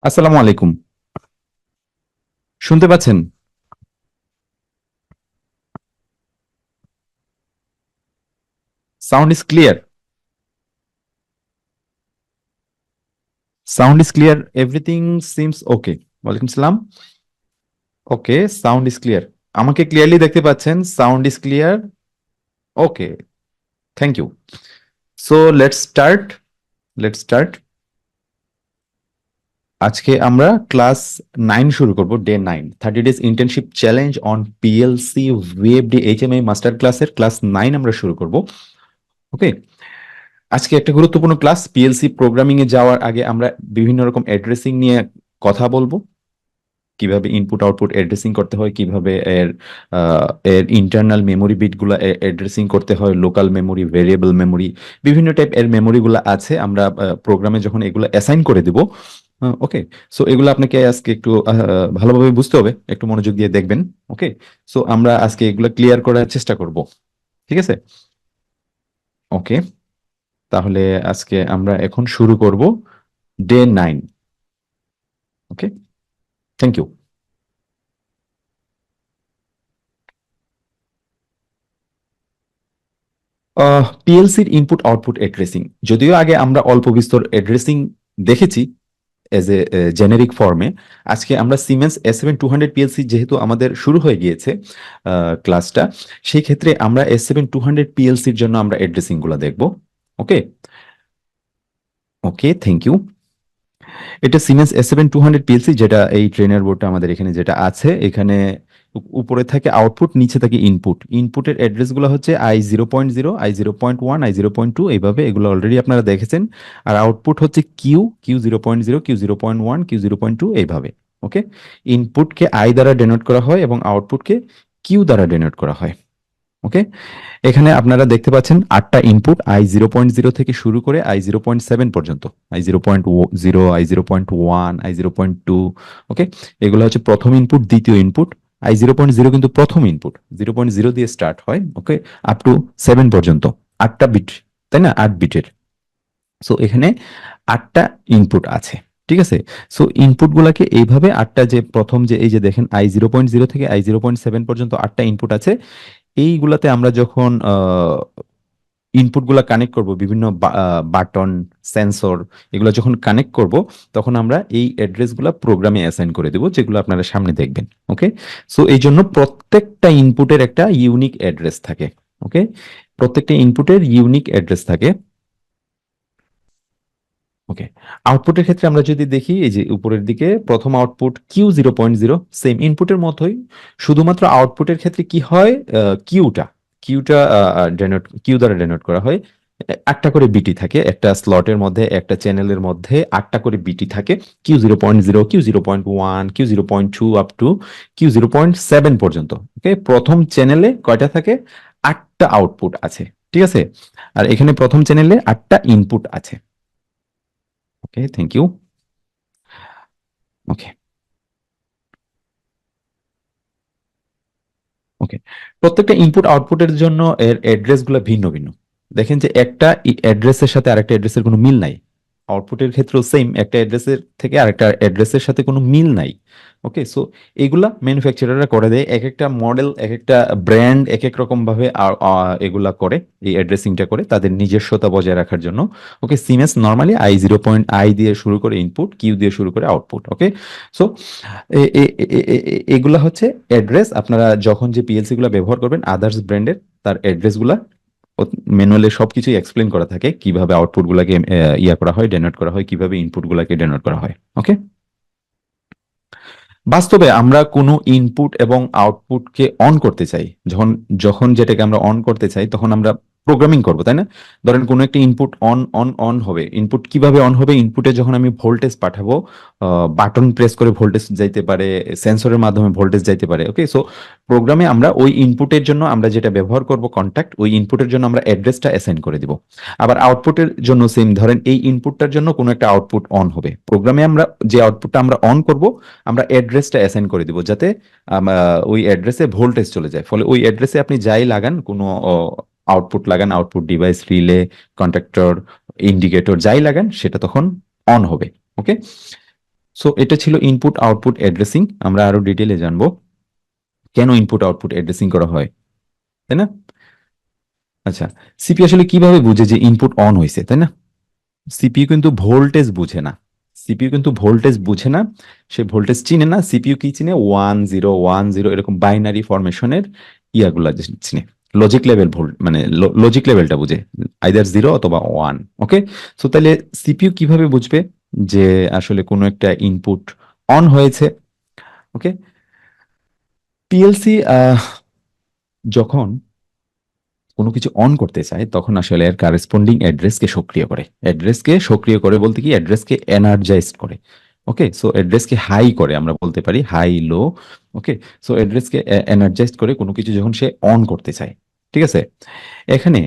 আসসালামু আলাইকুম। শুনতে পাচ্ছেন? Sound is clear. Sound is clear, everything seems okay. ওয়ালাইকুম সালাম। Okay, sound is clear. আমাকে ক্লিয়ারলি দেখতে পাচ্ছেন? Sound is clear. Okay, thank you. So let's start. আজকে আমরা ক্লাস 9 শুরু করব, day 9, 30 days internship challenge on PLC VFD HMI master ক্লাসের ক্লাস 9 আমরা শুরু করব। ওকে, আজকে একটা গুরুত্বপূর্ণ ক্লাস। পিএলসি প্রোগ্রামিং এ যাওয়ার আগে আমরা বিভিন্ন রকম অ্যাড্রেসিং নিয়ে কথা বলবো। কিভাবে ইনপুট আউটপুট অ্যাড্রেসিং করতে হয়, কিভাবে এর ইন্টারনাল মেমোরি বিটগুলো অ্যাড্রেসিং করতে হয়, লোকাল মেমোরি, ভেরিয়েবল মেমোরি, বিভিন্ন টাইপ এর মেমোরিগুলো আছে। আমরা প্রোগ্রামে যখন এগুলো অ্যাসাইন করে দিব, ওকে, সো এগুলো আপনাকে আজকে একটু ভালোভাবে বুঝতে হবে, একটু মনোযোগ দিয়ে দেখবেন। ওকে, সো আমরা আজকে এগুলো ক্লিয়ার করার চেষ্টা করব। ঠিক আছে? ওকে, তাহলে আজকে আমরা এখন শুরু করব ডে 9। Okay, thank you. পিএলসির ইনপুট আউটপুট অ্যাড্রেসিং, যদিও আগে আমরা অল্প বিস্তর অ্যাড্রেসিং দেখেছি এজ এ জেনেরিক ফর্মে। আজকে আমরা সিমেন্স S7200 পিএলসি যেহেতু আমাদের শুরু হয়ে গিয়েছে ক্লাসটা, সেই ক্ষেত্রে আমরা S7200 পিএলসির জন্য আমরা অ্যাড্রেসিং গুলো দেখব। ওকে, ওকে, থ্যাংক ইউ। এটা সিমেন্স S7200 পিএলসি, যেটা এই ট্রেনার বোর্ডটা আমাদের এখানে যেটা আছে, এখানে উপরে থাকে আউটপুট, নিচে থাকে ইনপুট। ইনপুটের অ্যাড্রেস গুলো হচ্ছে I0.0, I0.1, I0.2, এইভাবে এগুলো অলরেডি আপনারা দেখেছেন। আর আউটপুট হচ্ছে Q0.0, Q0.1, Q0.2, এইভাবে। ওকে, ইনপুটকে আই দ্বারা ডেনোট করা হয় এবং আউটপুটকে কিউ দ্বারা ডেনোট করা হয়। ওকে, এখানে আপনারা দেখতে পাচ্ছেন 8টা ইনপুট, I0.0 থেকে শুরু করে I0.7 পর্যন্ত, I0.0, I0.1, I0.2। ওকে, এগুলো হচ্ছে প্রথম ইনপুট, দ্বিতীয় ইনপুট। I0.0 কিন্তু প্রথম ইনপুট, 0.0 দিয়ে স্টার্ট হয়। ওকে, আপ টু 7 পর্যন্ত, 8টা বিট, তাই না? 8 বিটের। সো এখানে 8টা ইনপুট আছে। ঠিক আছে, সো ইনপুট গুলাকে এইভাবে 8টা, যে প্রথম যে এই যে দেখেন I0.0 থেকে I0.7 পর্যন্ত 8টা ইনপুট আছে। এইগুলাতে আমরা যখন ইনপুট গুলা কানেক্ট করব, বিভিন্ন বাটন, সেন্সর, এগুলো যখন কানেক্ট করব, তখন আমরা এই অ্যাড্রেস গুলা প্রোগ্রামে অ্যাসাইন করে দেব, যেগুলো আপনারা সামনে দেখবেন। ওকে, সো এই জন্য প্রত্যেকটা ইনপুটের একটা ইউনিক অ্যাড্রেস থাকে। ওকে, প্রত্যেকটা ইনপুটের ইউনিক অ্যাড্রেস থাকে। ওকে, আউটপুটের ক্ষেত্রে আমরা যদি দেখি, এই যে উপরের দিকে প্রথম আউটপুট Q0.0, সেম ইনপুটের মতোই, শুধুমাত্র আউটপুটের ক্ষেত্রে কি হয়, কিউটা কিউটা কিউ দ্বারা ডেনোট করা হয়। 8টা করে বিটি থাকে একটা স্লটের মধ্যে, একটা চ্যানেলের মধ্যে 8টা করে বিটি থাকে। Q0.0, Q0.1, Q0.2 up to Q0.7 পর্যন্ত। ওকে, প্রথম চ্যানেলে কয়টা থাকে? 8টা আউটপুট আছে। ঠিক আছে, আর এখানে প্রথম চ্যানেলে 8টা ইনপুট আছে। ওকে, থ্যাংক ইউ। ওকে, ওকে, প্রত্যেকটা ইনপুট আউটপুটের জন্য এর অ্যাড্রেস গুলো ভিন্ন ভিন্ন। দেখেন যে একটা অ্যাড্রেসের সাথে আরেকটা অ্যাড্রেসের কোনো মিল নাই। আউটপুটের ক্ষেত্রেও সেম, একটা অ্যাড্রেসের থেকে আরেকটা অ্যাড্রেসের সাথে কোনো মিল নাই। ওকে, সো এগুলা ম্যানুফ্যাকচারাররা করে দেয়, এক একটা মডেল, এক একটা ব্র্যান্ড এক এক রকম ভাবে এগুলা করে, এই অ্যাড্রেসিংটা করে তাদের নিজস্বতা বজায় রাখার জন্য। ওকে, সিমেন্স নর্মালি I0.I দিয়ে শুরু করে ইনপুট, কিউ দিয়ে শুরু করে আউটপুট। ওকে, সো এগুলা হচ্ছে অ্যাড্রেস। আপনারা যখন যে পিএলসি গুলা ব্যবহার করবেন আদার্স ব্র্যান্ডের, তার অ্যাড্রেস গুলা ম্যানুয়ালি সবকিছুই এক্সপ্লেন করা থাকে, কিভাবে আউটপুট গুলাকে ইয়া করা হয়, ডেনোট করা হয়, কিভাবে ইনপুট গুলাকে ডেনোট করা হয়। ওকে, বাস্তবে আমরা কোনো ইনপুট এবং আউটপুটকে অন করতে চাই, যখন যখন যেটাকে আমরা অন করতে চাই, তখন আমরা প্রোগ্রামিং করব, তাই না? ধরেন কোনো একটা ইনপুট অন অন অন হবে। ইনপুট কিভাবে অন হবে? ইনপুটে যখন আমি ভোল্টেজ পাঠাবো, বাটন প্রেস করে ভোল্টেজ যাইতে পারে, সেন্সরের মাধ্যমে ভোল্টেজ যাইতে পারে। ওকে, সো প্রোগ্রামে আমরা ওই ইনপুটের জন্য আমরা যেটা ব্যবহার করব কন্ট্যাক্ট, ওই ইনপুটের জন্য আমরা অ্যাড্রেসটা অ্যাসাইন করে দিব। আবার আউটপুটের জন্য সেম, ধরেন এই ইনপুটটার জন্য কোনো একটা আউটপুট অন হবে, প্রোগ্রামে আমরা যে আউটপুটটা আমরা অন করব, আমরা অ্যাড্রেসটা অ্যাসাইন করে দিব, যাতে ওই অ্যাড্রেসে ভোল্টেজ চলে যায়। ফলে ওই অ্যাড্রেসে আপনি যাই লাগান, কোনো আউটপুট লাগান, output device, relay, contactor, indicator যাই লাগান, সেটা তখন অন হবে। ওকে, সো এটা ছিল ইনপুট আউটপুট অ্যাড্রেসিং। আমরা আরো ডিটেলে জানবো কেন ইনপুট আউটপুট অ্যাড্রেসিং করা হয়, তাই না? আচ্ছা, সিপিইউ আসলে কিভাবে বুঝে যে ইনপুট অন হয়েছে, তাই না? সিপিইউ কিন্তু ভোল্টেজ বুঝে না। সিপিইউ কিন্তু ভোল্টেজ বুঝে না, সে ভোল্টেজ চিনে না। সিপিইউ কি চিনে? 1 0 1 0 এরকম বাইনারি ফরমেশনের ইয়াগুলা চিনে। লজিক লেভেল ভোল্ট মানে লজিক লেভেলটা বুঝে, আইদার 0 অথবা 1। ওকে, সো তাহলে সিপিইউ কিভাবে বুঝবে যে আসলে কোনো একটা ইনপুট অন হয়েছে? ওকে, পিএলসি যখন কোনো কিছু অন করতে চায় তখন আসলে এর কারেসপন্ডিং অ্যাড্রেসকে সক্রিয় করে। অ্যাড্রেসকে সক্রিয় করে বলতে কি, অ্যাড্রেসকে এনার্জাইজ করে। ওকে, সো অ্যাড্রেসকে হাই করে, আমরা বলতে পারি হাই লো। ওকে, সো অ্যাড্রেসকে এনার্জাইজ করে কোনো কিছু যখন সে অন করতে চায়। ঠিক আছে, এখানে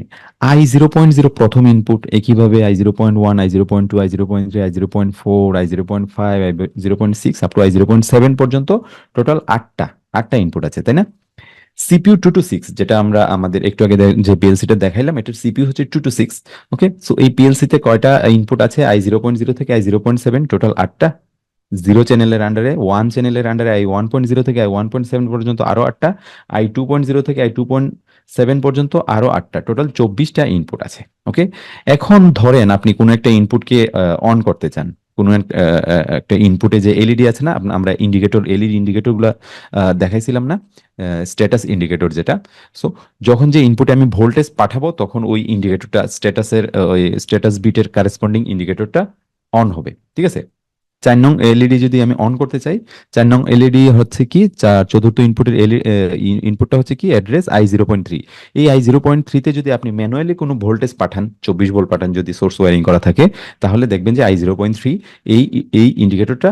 I0.0 প্রথম ইনপুট, একইভাবে I0.1 I0.2 I0.3 I0.4 I0.5 I0.6 up to I0.7 পর্যন্ত টোটাল আটটা ইনপুট আছে, তাই না? সিপিইউ 2 to 6, যেটা আমরা আমাদের একটু আগে যে পিএলসিটা দেখাইলাম, এটার সিপিইউ হচ্ছে 2 to 6। ওকে, সো এই পিএলসি তে কয়টা ইনপুট আছে? I0.0 থেকে I0.7, টোটাল আটটা। 0 চ্যানেলের আন্ডারে I1.0 থেকে I1.7 পর্যন্ত আরো আটটা, I2.0 থেকে I2.7 পর্যন্ত আরো আটটা, টোটাল 24টা ইনপুট আছে। ওকে, এখন ধরেন আপনি কোনো একটা ইনপুটকে অন করতে চান। কোনো একটা ইনপুটে যে এলইডি আছে না, আমরা ইন্ডিকেটর, এলইডি ইন্ডিকেটর গুলা দেখাইছিলাম না, স্ট্যাটাস ইন্ডিকেটর যেটা। সো যখন যে ইনপুটে আমি ভোল্টেজ পাঠাবো তখন ওই ইন্ডিকেটরটা স্ট্যাটাসের, ওই স্ট্যাটাস বিটের কারেসপন্ডিং ইন্ডিকেটরটা অন হবে। ঠিক আছে, 4 নং এলইডি যদি আমি অন করতে চাই, 4 নং এলইডি হচ্ছে কি, চতুর্থ ইনপুটের ইনপুটটা হচ্ছে কি অ্যাড্রেস I0.3। এই I0.3-তে যদি আপনি ম্যানুয়ালি কোনো ভোল্টেজ পাঠান, 24 ভোল্ট পাঠান, যদি সোর্স ওয়্যারিং করা থাকে, তাহলে দেখবেন যে I0.3 এই এই ইন্ডিকেটরটা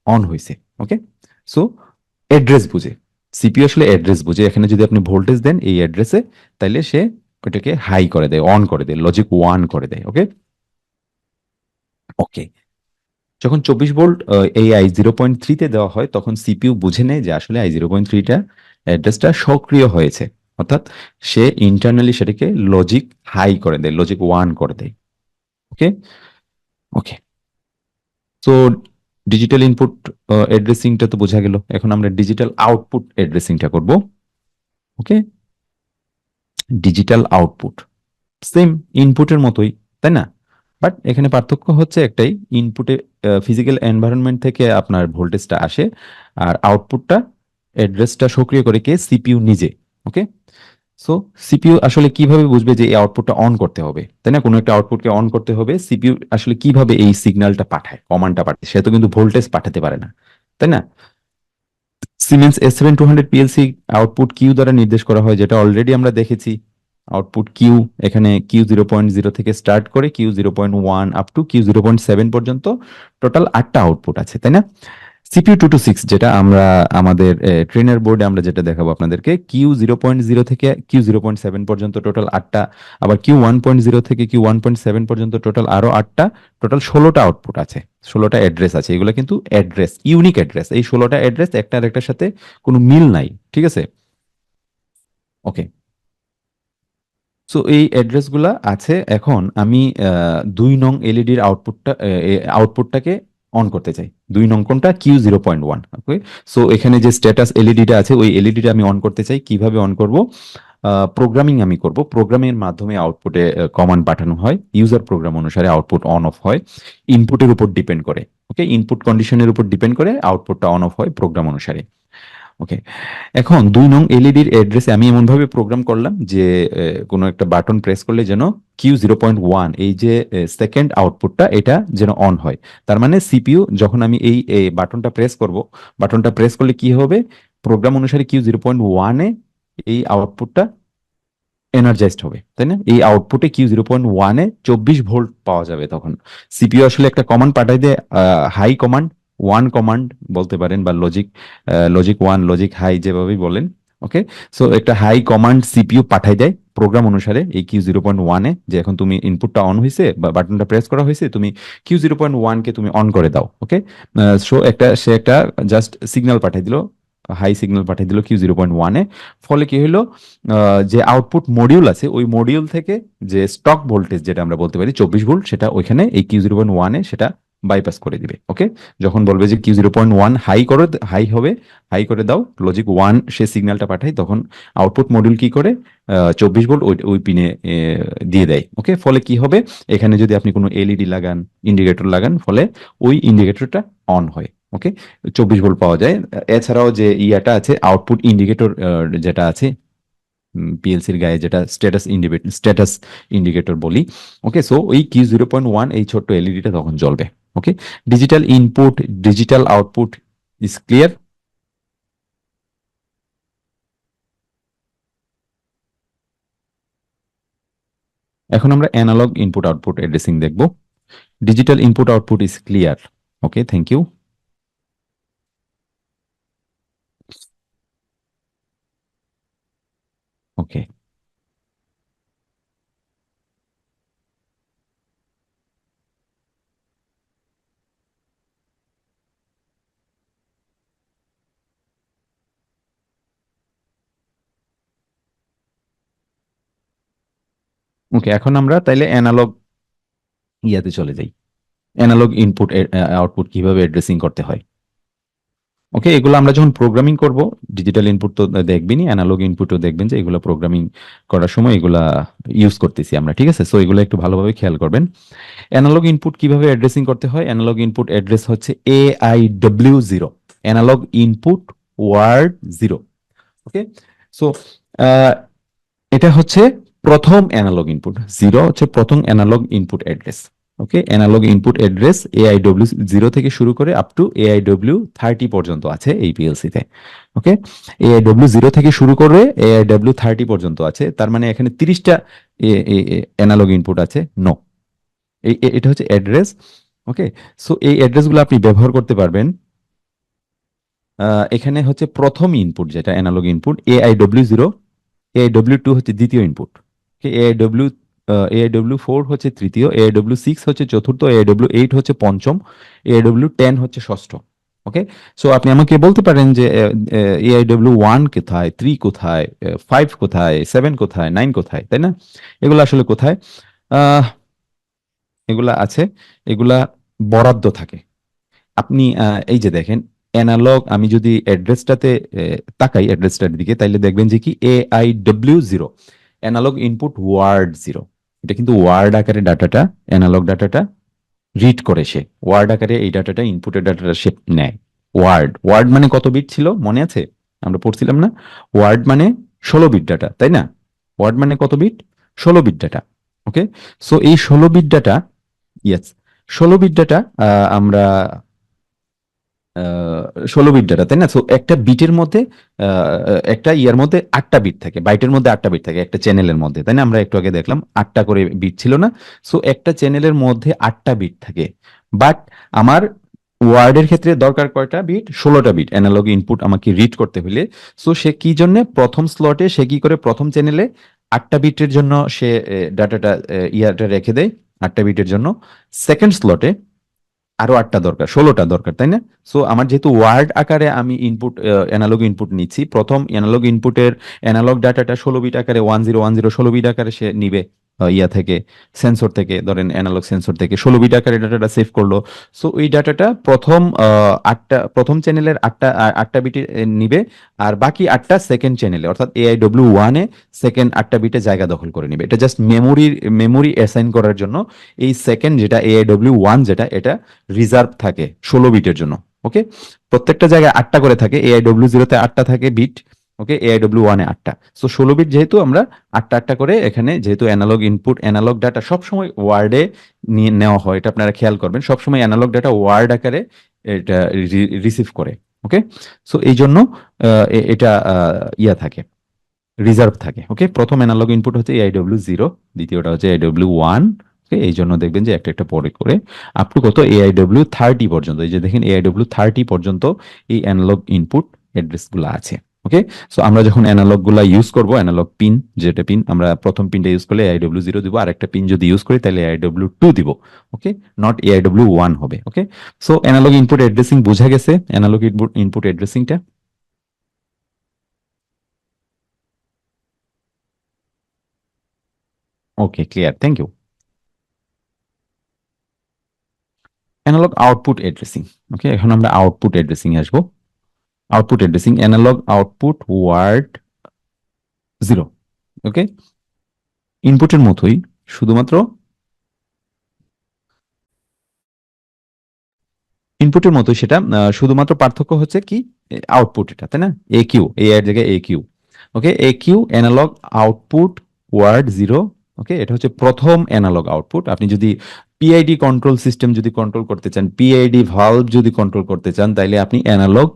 অন হয়েছে। ওকে, সো অ্যাড্রেস বুঝে, সিপিইউ আসলে অ্যাড্রেস বুঝে। এখানে যদি আপনি ভোল্টেজ দেন এই অ্যাড্রেসে, তাইলে সে ওটাকে হাই করে দেয়, অন করে দেয়, লজিক 1 করে দেয়। ওকে, ওকে, যখন 24 ভোল্ট এই I0.3-তে দেওয়া হয় তখন সিপিইউ বুঝে নেয় যে আসলে I0.3টা অ্যাড্রেসটা সক্রিয় হয়েছে, অর্থাৎ সে ইন্টারনালি সেটাকে লজিক হাই করে দেয়, লজিক 1 করে দেয়। ওকে, ওকে, তো ডিজিটাল ইনপুট অ্যাড্রেসিংটা তো বোঝা গেল। এখন আমরা ডিজিটাল আউটপুট অ্যাড্রেসিংটা করব। ওকে, ডিজিটাল আউটপুট সেম ইনপুটের মতোই, তাই না? বাট এখানে পার্থক্য হচ্ছে একটাই, ইনপুটে ফিজিক্যাল এনভায়রনমেন্ট থেকে আপনার ভোল্টেজটা আসে, আর আউটপুটটা অ্যাড্রেসটা সক্রিয় করে কে? সিপিইউ নিজে। ওকে, সো সিপিইউ আসলে কিভাবে বুঝবে যে এই আউটপুটটা অন করতে হবে, তাই না? কোনো একটা আউটপুটকে অন করতে হবে, সিপিইউ আসলে কিভাবে এই সিগন্যালটা পাঠায়, কমান্ডটা পাঠায়? সে তো কিন্তু ভোল্টেজ পাঠাতে পারে না, তাই না? Siemens S7200 PLC output Q দ্বারা নির্দেশ করা হয়, যেটা অলরেডি আমরা দেখেছি। আউটপুট কিউ, এখানে Q0.0 থেকে স্টার্ট করে Q0.1 আপ টু Q0.7 পর্যন্ত টোটাল আটটা আউটপুট আছে, তাই না? সিপিইউ 2 to 6, যেটা আমরা আমাদের ট্রেনার বোর্ডে আমরা যেটা দেখাবো আপনাদেরকে, Q0.0 থেকে Q0.7 পর্যন্ত টোটাল আটটা, আবার Q1.0 থেকে Q1.7 পর্যন্ত টোটাল আরো আটটা, টোটাল 16টা আউটপুট আছে, 16টা অ্যাড্রেস আছে। এগুলো কিন্তু অ্যাড্রেস, ইউনিক অ্যাড্রেস। এই 16টা অ্যাড্রেস একটা আরেকটার সাথে কোনো মিল নাই, ঠিক আছে? ওকে, সো এই অ্যাড্রেস গুলা আছে। এখন আমি 2 নং এলইডির আউটপুটটাকে অন করতে চাই। 2 নং কোনটা? Q0.1। ওকে, সো এখানে যে স্ট্যাটাস এলইডিটা আছে ওই এলইডিটা আমি অন করতে চাই। কিভাবে অন করব? প্রোগ্রামিং আমি করব, প্রোগ্রামের মাধ্যমে আউটপুটে কমান্ড পাঠানো হয়, ইউজার প্রোগ্রাম অনুসারে আউটপুট অন অফ হয়, ইনপুটের উপর ডিপেন্ড করে। ওকে, ইনপুট কন্ডিশনের উপর ডিপেন্ড করে আউটপুটটা অন অফ হয় প্রোগ্রাম অনুসারে। ওকে, এখন 2 নং এলইডির অ্যাড্রেসে আমি এমন ভাবে প্রোগ্রাম করলাম যে কোনো একটা বাটন প্রেস করলে যেন Q0.1, এই যে সেকেন্ড আউটপুটটা, এটা যেন অন হয়। তার মানে সিপিইউ যখন আমি এই বাটনটা প্রেস করব, বাটনটা প্রেস করলে কি হবে? প্রোগ্রাম অনুসারে Q0.1-এ এই আউটপুটটা এনার্জাইজড হবে, তাই না? এই আউটপুটে Q0.1-এ 24 ভোল্ট পাওয়া যাবে। তখন সিপিইউ আসলে একটা কমান্ড পাঠাই দেয়, হাই কমান্ড, 1 কমান্ড বলতে পারেন, বা লজিক 1 লজিক হাই যেভাবেই বলেন। ওকে, সো একটা হাই কমান্ড সিপিইউ পাঠাই দেয় প্রোগ্রাম অনুসারে এই Q0.1-এ, যে এখন তুমি ইনপুটটা অন হয়েছে বা বাটনটা প্রেস করা হয়েছে, তুমি Q0.1-কে তুমি অন করে দাও। ওকে, সো সে একটা জাস্ট সিগন্যাল পাঠাই দিল, হাই সিগন্যাল পাঠিয়ে দিল Q0.1-এ। ফলে কি হলো? যে আউটপুট মডিউল আছে ওই মডিউল থেকে যে স্টক ভোল্টেজ, যেটা আমরা বলতে পারি 24 ভোল্ট, সেটা ওইখানে এই Q0.1-এ সেটা বাইপাস করে দিবে। ওকে, যখন বলবে যে Q0.1 হাই করে, হাই হবে, হাই করে দাও, লজিক 1 সে সিগন্যালটা পাঠায়, তখন আউটপুট মডিউল কি করে 24 ভোল্ট ওই ওই পিনে দিয়ে দেয়। ওকে, ফলে কি হবে, এখানে যদি আপনি কোনো এলইডি লাগান, ইন্ডিকেটর লাগান, ফলে ওই ইন্ডিকেটরটা অন হয়। ওকে, 24 ভোল্ট পাওয়া যায়। এছাড়াও যে ইয়াটা আছে, আউটপুট ইন্ডিকেটর যেটা আছে পিএলসির গায়ে, যেটা স্ট্যাটাস ইন্ডিকেটর বলি। ওকে, সো ওই Q0.1 এই ছোট্ট এলইডিটা তখন জ্বলবে। Okay, digital input, digital output is clear. এখন আমরা অ্যানালগ ইনপুট আউটপুট অ্যাড্রেসিং দেখব। Digital input output is clear. Okay, thank you. Okay, okay, এখন আমরা তাইলে অ্যানালগ ইয়াতে চলে যাই। অ্যানালগ ইনপুট আউটপুট কিভাবে অ্যাড্রেসিং করতে হয়। ওকে, এগুলো আমরা যখন প্রোগ্রামিং করব, ডিজিটাল ইনপুট তো দেখবেনই, অ্যানালগ ইনপুটও দেখবেন যে এগুলো প্রোগ্রামিং করার সময় এগুলা ইউজ করতেছি আমরা। ঠিক আছে, সো এগুলো একটু ভালোভাবে খেয়াল করবেন। অ্যানালগ ইনপুট কিভাবে অ্যাড্রেসিং করতে হয়, অ্যানালগ ইনপুট অ্যাড্রেস হচ্ছে AIW0, analogue input word zero. Okay, so এটা হচ্ছে প্রথম অ্যানালগ ইনপুট, জিরো হচ্ছে প্রথম analogue input address. Okay, analogue input address AIW0 থেকে শুরু করে আপ টু AIW30 পর্যন্ত আছে এই পিএলসি তে। ওকে, AIW0 থেকে শুরু করে AIW30 পর্যন্ত আছে, তার মানে এখানে 30টা অ্যানালগ ইনপুট আছে। নো, এটা হচ্ছে অ্যাড্রেস। ওকে, সো এই অ্যাড্রেসগুলো আপনি ব্যবহার করতে পারবেন। এখানে হচ্ছে প্রথম ইনপুট যেটা অ্যানালগ ইনপুট AIW0, AIW2 হচ্ছে দ্বিতীয় ইনপুট, AIW4 হচ্ছে তৃতীয়, AIW6 হচ্ছে চতুর্থ, AIW8 হচ্ছে পঞ্চম, AIW10 হচ্ছে ষষ্ঠ। ওকে, সো আপনি আমাকে বলতে পারেন যে AIW1 কোথায়, 3 কোথায়, 5 কোথায়, 7 কোথায়, 9 কোথায়, তাই না? এগুলো আসলে কোথায়? আহ এগুলা আছে, এগুলা বরাদ্দ থাকে। আপনি এই যে দেখেন অ্যানালগ, আমি যদি অ্যাড্রেসটাতে তাকাই অ্যাড্রেসটার দিকে, তাইলে দেখবেন যে কি AIW0, analogue input word zero. এটা কিন্তু ওয়ার্ড আকারে ডাটাটা, অ্যানালগ ডাটাটা রিড করে সে, ওয়ার্ড আকারে এই ডাটাটা, ইনপুটের ডাটাটা সে নেয়। ওয়ার্ড, ওয়ার্ড মানে কত বিট ছিল মনে আছে? আমরা পড়ছিলাম না, ওয়ার্ড মানে 16 বিট ডাটা, তাই না? ওয়ার্ড মানে কত bit? 16 bit data. Okay, so এই 16 bit data, yes, 16 bit data আমরা 16 বিট ডাটা, তাই না? তো একটা বিটের মধ্যে একটা ইয়ার মধ্যে 8টা বিট থাকে, বাইটের মধ্যে 8টা বিট থাকে একটা চ্যানেলের মধ্যে, তাই না? আমরা একটু আগে দেখলাম 8টা করে বিট ছিল না? সো একটা চ্যানেলের মধ্যে 8টা বিট থাকে। বাট আমার ওয়ার্ডের ক্ষেত্রে দরকার কয়টা বিট? 16টা বিট অ্যানালগ ইনপুট আমাকে রিড করতে হলে। সো সে কি জন্য প্রথম স্লটে, সে কি করে প্রথম চ্যানেলে 8টা বিটের জন্য সে ডাটাটা ইয়াটা রেখে দেয় 8টা বিটের জন্য। সেকেন্ড স্লটে আরো 8টা দরকার, 16টা দরকার, তাই না? সো আমার যেহেতু ওয়ার্ড আকারে আমি ইনপুট, অ্যানালগ ইনপুট নিচ্ছি, প্রথম অ্যানালগ ইনপুটের অ্যানালগ ডাটাটা 16 বিট আকারে, 1010 16 বিট আকারে সে নিবে ইয়া থেকে, সেন্সর থেকে, ধরেন অ্যানালগ সেন্সর থেকে 16 বিট আকারে ডাটাটা সেভ করলো। সো ওই ডাটাটা প্রথম চ্যানেলের 8টা বিটে নিবে, আর বাকি 8টা সেকেন্ড চ্যানেলে, অর্থাৎ AIW1-এ সেকেন্ড 8টা বিটে জায়গা দখল করে নিবে। এটা জাস্ট মেমোরি অ্যাসাইন করার জন্য। এই সেকেন্ড যেটা AIW1 যেটা, এটা রিজার্ভ থাকে 16 বিটের জন্য। ওকে, প্রত্যেকটা জায়গায় 8টা করে থাকে, AIW0-তে 8টা থাকে বিট। ওকে, AIW1-এ 8টা। সো 16 বিট যেহেতু আমরা 8টা 8টা করে এখানে, যেহেতু অ্যানালগ ইনপুট, অ্যানালগ ডাটা সবসময় ওয়ার্ডে নিয়ে নেওয়া হয়, এটা আপনারা খেয়াল করবেন, সবসময় অ্যানালগ ডাটা ওয়ার্ড আকারে এটা রিসিভ করে। ওকে, সো এই জন্য এটা ইয়া থাকে, রিজার্ভ থাকে। ওকে, প্রথম অ্যানালগ ইনপুট হচ্ছে AIW0, দ্বিতীয়টা হচ্ছে AIW1। ওকে, এই জন্য দেখবেন যে একটা একটা পরে করে আপ টু কত AIW30 পর্যন্ত, এই যে দেখেন AIW30 পর্যন্ত এই অ্যানালগ ইনপুট অ্যাড্রেস গুলো আছে। ওকে, সো আমরা যখন অ্যানালগ গুলা ইউজ করব, অ্যানালগ পিন, যেটা পিন আমরা প্রথম পিনটা ইউজ করলে AIW0 দিব, আর একটা পিন যদি ইউজ করি তাহলে AIW2 দিব। ওকে, নট AIW1 হবে। Okay, so analogue input addressing বোঝা গেছে, অ্যানালগ ইনপুট ইনপুট অ্যাড্রেসিংটা। Okay, clear, thank you. Analogue output addressing. Okay, এখন আমরা আউটপুট অ্যাড্রেসিং এ আসবো। Output addressing analogue output word 0। Okay, ইনপুটের মতোই, শুধুমাত্র ইনপুটের মতো সেটা, শুধুমাত্র পার্থক্য হচ্ছে কি, আউটপুট এটা, তাই না? এ কিউ, এ এর জায়গায় এ কিউ। ওকে, এ কিউ অ্যানালগ আউটপুট ওয়ার্ড 0। ওকে, এটা হচ্ছে প্রথম অ্যানালগ আউটপুট। আপনি যদি পিআইডি কন্ট্রোল সিস্টেম যদি কন্ট্রোল করতে চান, পিআইডি ভালভ যদি কন্ট্রোল করতে চান, তাইলে আপনি অ্যানালগ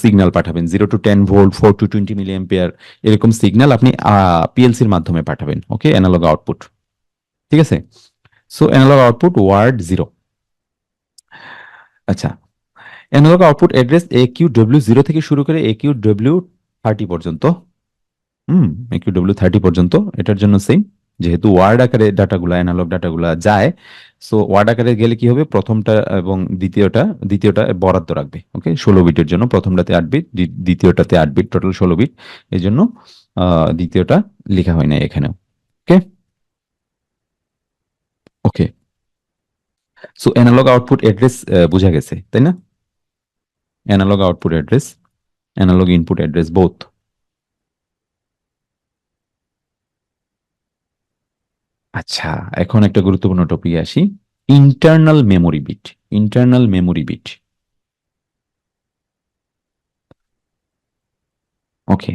সিগন্যাল পাঠাবেন, 0 to 10 volt, 4 to 20 milliampere, এরকম সিগন্যাল আপনি পিএলসির মাধ্যমে পাঠাবেন। Okay, analog output. ঠিক আছে, সো অ্যানালগ আউটপুট ওয়ার্ড 0। আচ্ছা, অ্যানালগ আউটপুট অ্যাড্রেস AQW0 থেকে শুরু করে AQW30 পর্যন্ত। AQW30 পর্যন্ত, এটার জন্য সেম। যেহেতু ওয়ার্ড আকারে ডাটাগুলা, অ্যানালগ ডাটাগুলা যায়, সো ওয়ার্ড আকারে গেলে কি হবে, প্রথমটা এবং দ্বিতীয়টা বরাদ্দ রাখবে। ওকে, 16 বিটের জন্য প্রথমটাতে 8 বিট, দ্বিতীয়টাতে 8 বিট, টোটাল 16 বিট। এই জন্য দ্বিতীয়টা লেখা হয় না এখানেও। Okay, okay, so analogue output address বোঝা গেছে, তাই না? Analogue output address, analogue input address both. আচ্ছা, এখন একটা গুরুত্বপূর্ণ টপিকে আসি, internal memory bit. Internal memory bit. Okay,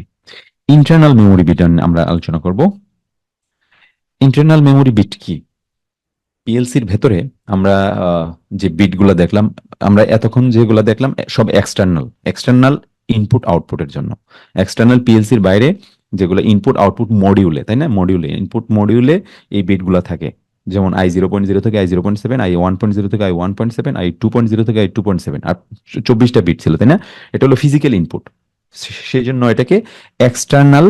internal memory bit আমরা আলোচনা করব। ইন্টারনাল মেমোরি বিট কি? পিএলসির ভেতরে আমরা যে বিটগুলো দেখলাম, আমরা এতক্ষণ যেগুলো দেখলাম সব এক্সটার্নাল, এক্সটার্নাল ইনপুট আউটপুটের জন্য। এক্সটার্নাল পিএলসির বাইরে যেগুলো ইনপুট আউটপুট মডিউলে, তাই না, মডিউলে, ইনপুট মডিউলে এই বিটগুলো থাকে। যেমন I0.0 থেকে I0.7, I1.0 থেকে I1.7, I2.0 থেকে I2.7, আর 24টা বিট ছিল, তাই না? এটা হলো ফিজিক্যাল ইনপুট, সেই জন্য এটাকে এক্সটার্নাল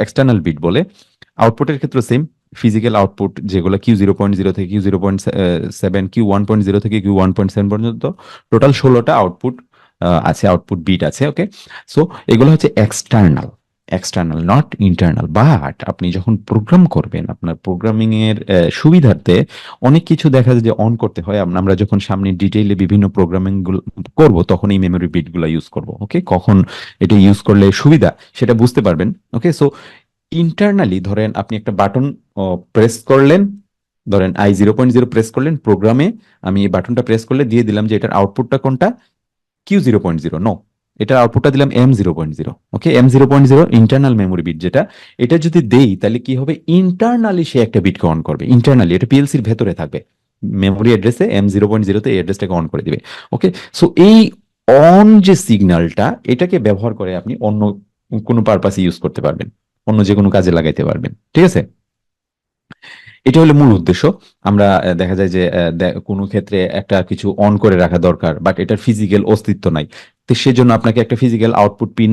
এক্সটার্নাল বিট বলে। আউটপুটের ক্ষেত্রে সেম, ফিজিক্যাল আউটপুট যেগুলো Q0.0 থেকে Q0.7, Q1.0 থেকে Q1.7 পর্যন্ত, টোটাল 16টা আউটপুট আছে, আউটপুট বিট আছে। ওকে, সো এগুলো হচ্ছে external, external not internal. But আপনি যখন প্রোগ্রাম করবেন, আপনার প্রোগ্রামিং এর সুবিধার্থে অনেক কিছু দেখা যায় যে অন করতে হয়। আমরা যখন সামনে ডিটেইলে বিভিন্ন প্রোগ্রামিং গুলো করব, তখন এই মেমোরি বিট গুলো ইউজ করব। ওকে, কখন এটা ইউজ করলে সুবিধা সেটা বুঝতে পারবেন। ওকে, সো ইন্টারনালি ধরেন আপনি একটা বাটন প্রেস করলেন, ধরেন I0.0 প্রেস করলেন প্রোগ্রামে, আমি এই বাটনটা প্রেস করলে দিয়ে দিলাম যে এটার আউটপুটটা কোনটা, Q0.0। নো, এটার আউটপুটটা দিলাম M0.0। ওকে, M0.0 ইন্টারনাল মেমোরি বিট যেটা, এটা যদি দেই তাহলে কি হবে, ইন্টারনালি সে একটা বিটকে অন করবে। ইন্টারনালি এটা পিএলসির ভেতরে থাকবে, মেমোরি অ্যাড্রেসে M0.0 তে এই অ্যাড্রেসটাকে অন করে দিবে। ওকে, সো এই অন যে সিগন্যালটা, এটাকে ব্যবহার করে আপনি অন্য কোনো পারপাসে ইউজ করতে পারবেন, অন্য যে কোনো কাজে লাগাইতে পারবেন। ঠিক আছে, এটা হলো মূল উদ্দেশ্য। আমরা দেখা যায় যে কোনো ক্ষেত্রে একটা কিছু অন করে রাখা দরকার, বাট এটার ফিজিক্যাল অস্তিত্ব নাই, তো সেজন্য আপনাকে একটা ফিজিক্যাল আউটপুট পিন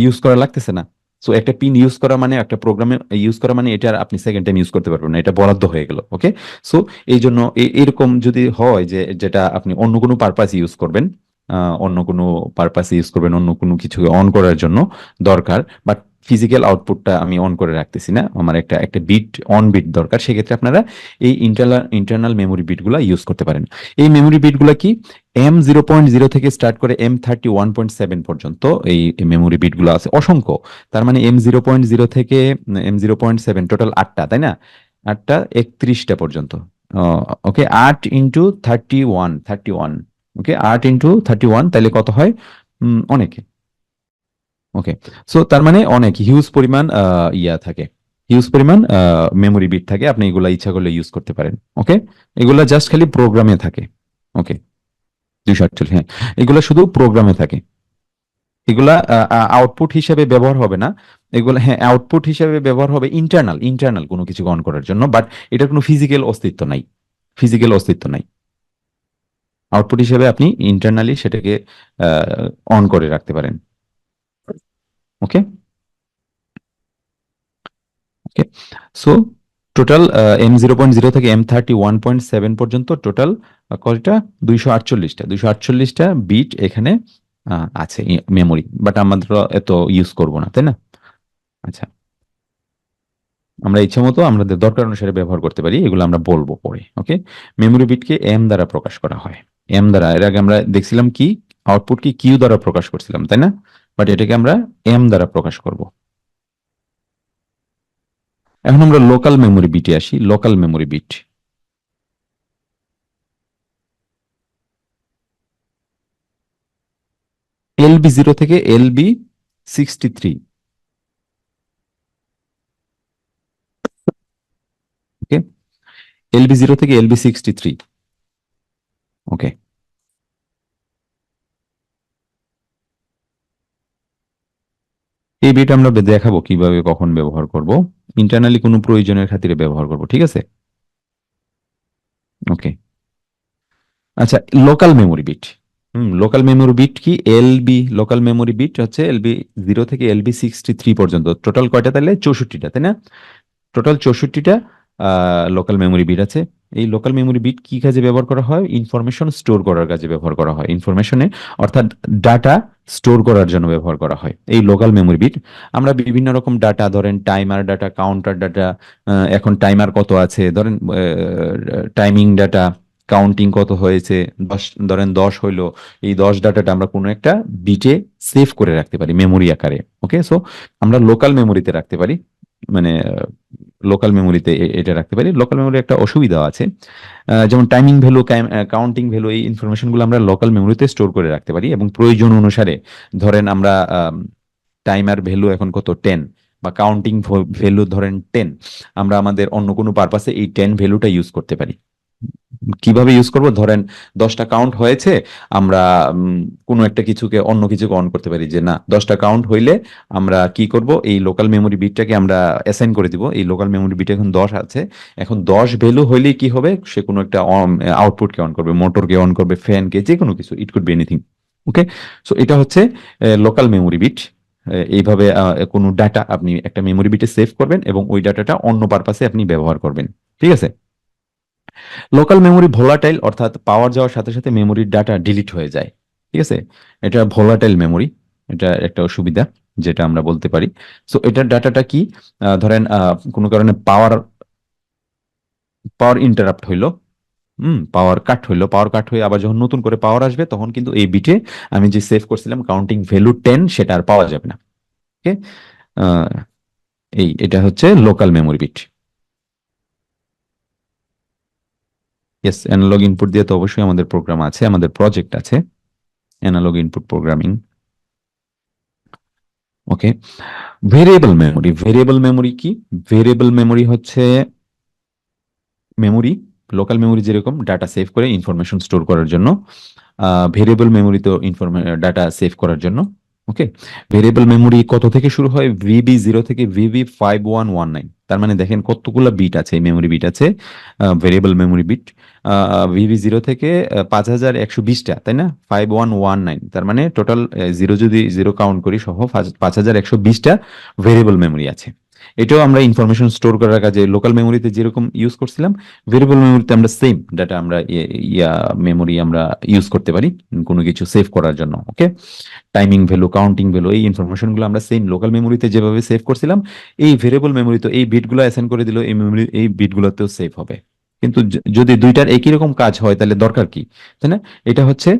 ইউজ করা লাগতেছে না। সো একটা পিন ইউজ করা মানে, একটা প্রোগ্রামে ইউজ করা মানে, এটা আপনি সেকেন্ড টাইম ইউজ করতে পারবেন না, এটা বরাদ্দ হয়ে গেল। ওকে, সো এই জন্য এরকম যদি হয় যে যেটা আপনি অন্য কোনো পারপাস ইউজ করবেন, অন্য কোনো পারপাস ইউজ করবেন, অন্য কোনো কিছু অন করার জন্য দরকার, বাট ফিজিক্যাল আউটপুটটা আমি অন করে রাখতেছি না, আমার একটা একটা বিট, অন বিট দরকার, সেক্ষেত্রে আপনারা এই ইন্টারনাল মেমোরি বিটগুলা ইউজ করতে পারেন। এই মেমোরি বিটগুলা কি, M0.0 থেকে স্টার্ট করে M31.7 পর্যন্ত এই মেমোরি বিটগুলো আছে অসংখ্য। তার মানে M0.0 থেকে M0.7, টোটাল 8টা, তাই না? 8টা 31টা পর্যন্ত। ওকে, 8 × 31, 31। ওকে, 8 × 31 তাহলে কত হয়, অনেক। ওকে, সো তার মানে অনেক হিউজ পরিমাণ ইয়া থাকে, হিউজ পরিমাণ মেমোরি বিট থাকে, আপনি এগুলা ইচ্ছা করলে ইউজ করতে পারেন। ওকে, এগুলা জাস্ট খালি প্রোগ্রামে থাকে। ওকে, 248, হ্যাঁ, এগুলা শুধু প্রোগ্রামে থাকে, এগুলা আউটপুট হিসেবে ব্যবহার হবে না। এগুলা, হ্যাঁ, আউটপুট হিসেবে ব্যবহার হবে ইন্টারনাল, ইন্টারনাল কোনো কিছু অন করার জন্য, বাট এটার কোনো ফিজিক্যাল অস্তিত্ব নাই, ফিজিক্যাল অস্তিত্ব নাই। আউটপুট হিসেবে আপনি ইন্টারনালি সেটাকে অন করে রাখতে পারেন। ওকে, ওকে, সো টোটাল M0.0 থেকে M31.7 পর্যন্ত টোটাল কয়টা, 248টা বিট এখানে আছে মেমোরি, বাট আমরা এত ইউজ করব না, তাই না? আচ্ছা, আমরা ইচ্ছা মতো আমাদের দরকার অনুসারে ব্যবহার করতে পারি, এগুলো আমরা বলবো পরে। ওকে, মেমোরি বিটকে এম দ্বারা প্রকাশ করা হয়। এম দ্বারা, এর আগে আমরা দেখছিলাম কি আউটপুট কি কিউ দ্বারা প্রকাশ করছিলাম, তাই না? বাট এটাকে আমরা এম দ্বারা প্রকাশ করব। এখন আমরা লোকাল মেমোরি বিটে আসি। লোকাল মেমোরি বিট এলবি 0 থেকে এলবি 63। ওকে, এলবি 0 থেকে এলবি 63। ওকে, এই বিট আমরা দেখাবো কিভাবে কখন ব্যবহার করব। ইন্টারনালি কোনো প্রয়োজনের খাতিরে ব্যবহার করব, ঠিক আছে? ওকে, আচ্ছা, local memory bit. Local memory bit কি? এলবি লোকাল মেমোরি বিট হচ্ছে এলবি 0 থেকে এলবি 63 পর্যন্ত। টোটাল কয়টা তাহলে? 64টা, তাই না? টোটাল 64টা লোকাল মেমোরি বিট আছে। এই লোকাল মেমোরি বিট কি কাজে ব্যবহার করা হয়? ইনফরমেশন স্টোর করার কাজে ব্যবহার করা হয়। ইনফরমেশনে, অর্থাৎ ডাটা স্টোর করার জন্য ব্যবহার করা হয় এই লোকাল মেমোরি বিট। আমরা বিভিন্ন রকম ডাটা, ধরেন টাইমার ডাটা, কাউন্টার ডাটা, এখন টাইমার কত আছে ধরেন, টাইমিং ডাটা, কাউন্টিং কত হয়েছে, 10 ধরেন 10 হইলো, এই 10 ডাটাটা আমরা কোনো একটা বিটে সেভ করে রাখতে পারি মেমোরি আকারে। ওকে, সো আমরা লোকাল মেমোরিতে রাখতে পারি, মানে লোকাল মেমোরিতে এটা রাখতে পারি। লোকাল মেমোরি একটা অসুবিধা আছে, যেমন টাইমিং ভ্যালু, কাউন্টিং ভ্যালু, এই ইনফরমেশন গুলো আমরা লোকাল মেমোরিতে স্টোর করে রাখতে পারি এবং প্রয়োজন অনুসারে, ধরেন আমরা টাইমার ভ্যালু এখন কত 10, বা কাউন্টিং ভ্যালু ধরেন 10, আমরা আমাদের অন্য কোনো পারপাসে এই 10 ভ্যালুটা ইউজ করতে পারি। কিভাবে ইউজ করব? ধরেন 10টা কাউন্ট হয়েছে, আমরা কোনো একটা কিছুকে অন্য কিছুকে অন করতে পারি, যে না 10টা কাউন্ট হইলে আমরা কি করব, এই লোকাল মেমোরি বিটটাকে আমরা অ্যাসাইন করে দিব। এই লোকাল মেমোরি বিট এখন 10 আছে, এখন 10 ভ্যালু হইলেই কি হবে, সে কোনো একটা আউটপুটকে অন করবে, মোটরকে অন করবে, ফ্যানকে, যে কোনো কিছু, it could be anything. Okay, so এটা হচ্ছে লোকাল মেমোরি বিট। এইভাবে কোনো ডাটা আপনি একটা মেমোরি বিটে সেভ করবেন এবং ওই ডাটাটা অন্য পারপাসে আপনি ব্যবহার করবেন, ঠিক আছে? লোকাল মেমোরি ভোলাটাইল, অর্থাৎ পাওয়ার যাওয়ার সাথে সাথে মেমোরির ডাটা ডিলিট হয়ে যায়, ঠিক আছে? এটা ভোলাটাইল মেমোরি, এটা একটা অসুবিধা যেটা আমরা বলতে পারি। সো এটার ডাটাটা কি, ধরেন কোনো কারণে পাওয়ার পাওয়ার ইন্টারাপ্ট হইলো, পাওয়ার কাট হইলো, পাওয়ার কাট হয়ে আবার যখন নতুন করে পাওয়ার আসবে, তখন কিন্তু এই বিটে আমি যে সেভ করছিলাম কাউন্টিং ভ্যালু 10, সেটা আর পাওয়া যাবে না। ওকে, এটা হচ্ছে local memory bit. Yes, analog input দিয়ে তো অবশ্যই আমাদের প্রোগ্রাম আছে, আমাদের প্রজেক্ট আছে analog input programming. Okay, variable memory. Variable memory কি? ভেরিয়েবল মেমোরি হচ্ছে মেমোরি, লোকাল মেমোরি যেরকম ডাটা সেভ করে ইনফরমেশন স্টোর করার জন্য, ভেরিয়েবল মেমোরি তো ডাটা সেভ করার জন্য। ওকে, ভেরিয়েবল মেমোরি কত থেকে শুরু হয়? ভিবি 0 থেকে ভিবি 5119। তার মানে দেখেন কতগুলো বিট আছে, মেমোরি বিট আছে ভেরিয়েবল মেমোরি বিট। ভিবি 0 থেকে 5120টা, তাই না? 5119, তার মানে টোটাল জিরো যদি জিরো কাউন্ট করি সহ 5120টা ভেরিয়েবল মেমোরি আছে। এটাও আমরা ইনফরমেশন স্টোর করার কাজে লোকাল মেমোরিতে যেরকম ইউজ করছিলাম, ভেরিয়েবল মেমোরিতে আমরা সেম ডাটা আমরা মেমোরি আমরা ইউজ করতে পারি কোনো কিছু সেভ করার জন্য। ওকে, টাইমিং ভ্যালু, কাউন্টিং ভ্যালু, এই ইনফরমেশন গুলো আমরা সেম লোকাল মেমোরিতে যেভাবে সেভ করছিলাম, এই ভেরিয়েবল মেমোরি তো এই বিটগুলো অ্যাসাইন করে দিল, এই মেমোরি এই বিটগুলোতেও সেভ হবে। কিন্তু যদি দুইটার একই রকম কাজ হয় তাহলে দরকার কি, তাই না? এটা হচ্ছে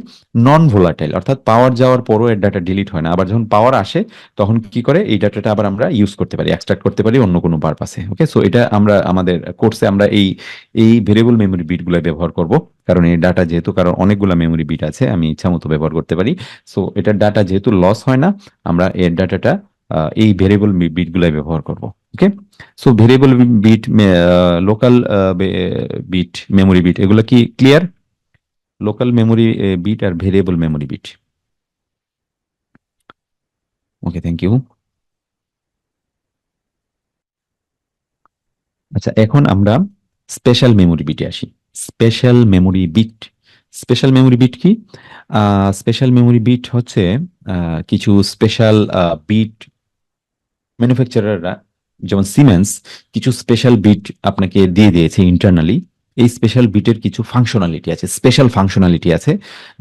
নন ভোলাটাইল, অর্থাৎ পাওয়ার যাওয়ার পরও এর ডাটা ডিলিট হয় না, আবার যখন পাওয়ার আসে তখন কি করে, এই ডাটাটা আবার আমরা ইউজ করতে পারি, এক্সট্রাক্ট করতে পারি অন্য কোনো পারপাসে। ওকে, সো এটা আমরা আমাদের কোর্সে আমরা এই এই ভেরিয়েবল মেমোরি বিটগুলো ব্যবহার করব, কারণ এই ডাটা যেহেতু, কারণ অনেকগুলো মেমোরি বিট আছে, আমি ইচ্ছা মতো ব্যবহার করতে পারি। সো এটার ডাটা যেহেতু লস হয় না, আমরা এর ডাটাটা এই ভেরিয়েবল বিটগুলাই ব্যবহার করব। Okay, so variable bit, local bit, memory bit, এগুলো কি ক্লিয়ার? লোকাল মেমোরি বিট আর variable memory bit. Okay, thank you. আচ্ছা, এখন আমরা স্পেশাল মেমোরি বিটে আসি। Special memory bit, special memory bit কি? স্পেশাল মেমোরি বিট হচ্ছে কিছু স্পেশাল বিট ম্যানুফ্যাকচারাররা, যেমন সিমেন্স, কিছু স্পেশাল বিট আপনাকে দিয়ে দিয়েছে ইন্টারনালি। এই স্পেশাল বিটের কিছু ফাংশনালিটি আছে, স্পেশাল ফাংশনালিটি আছে।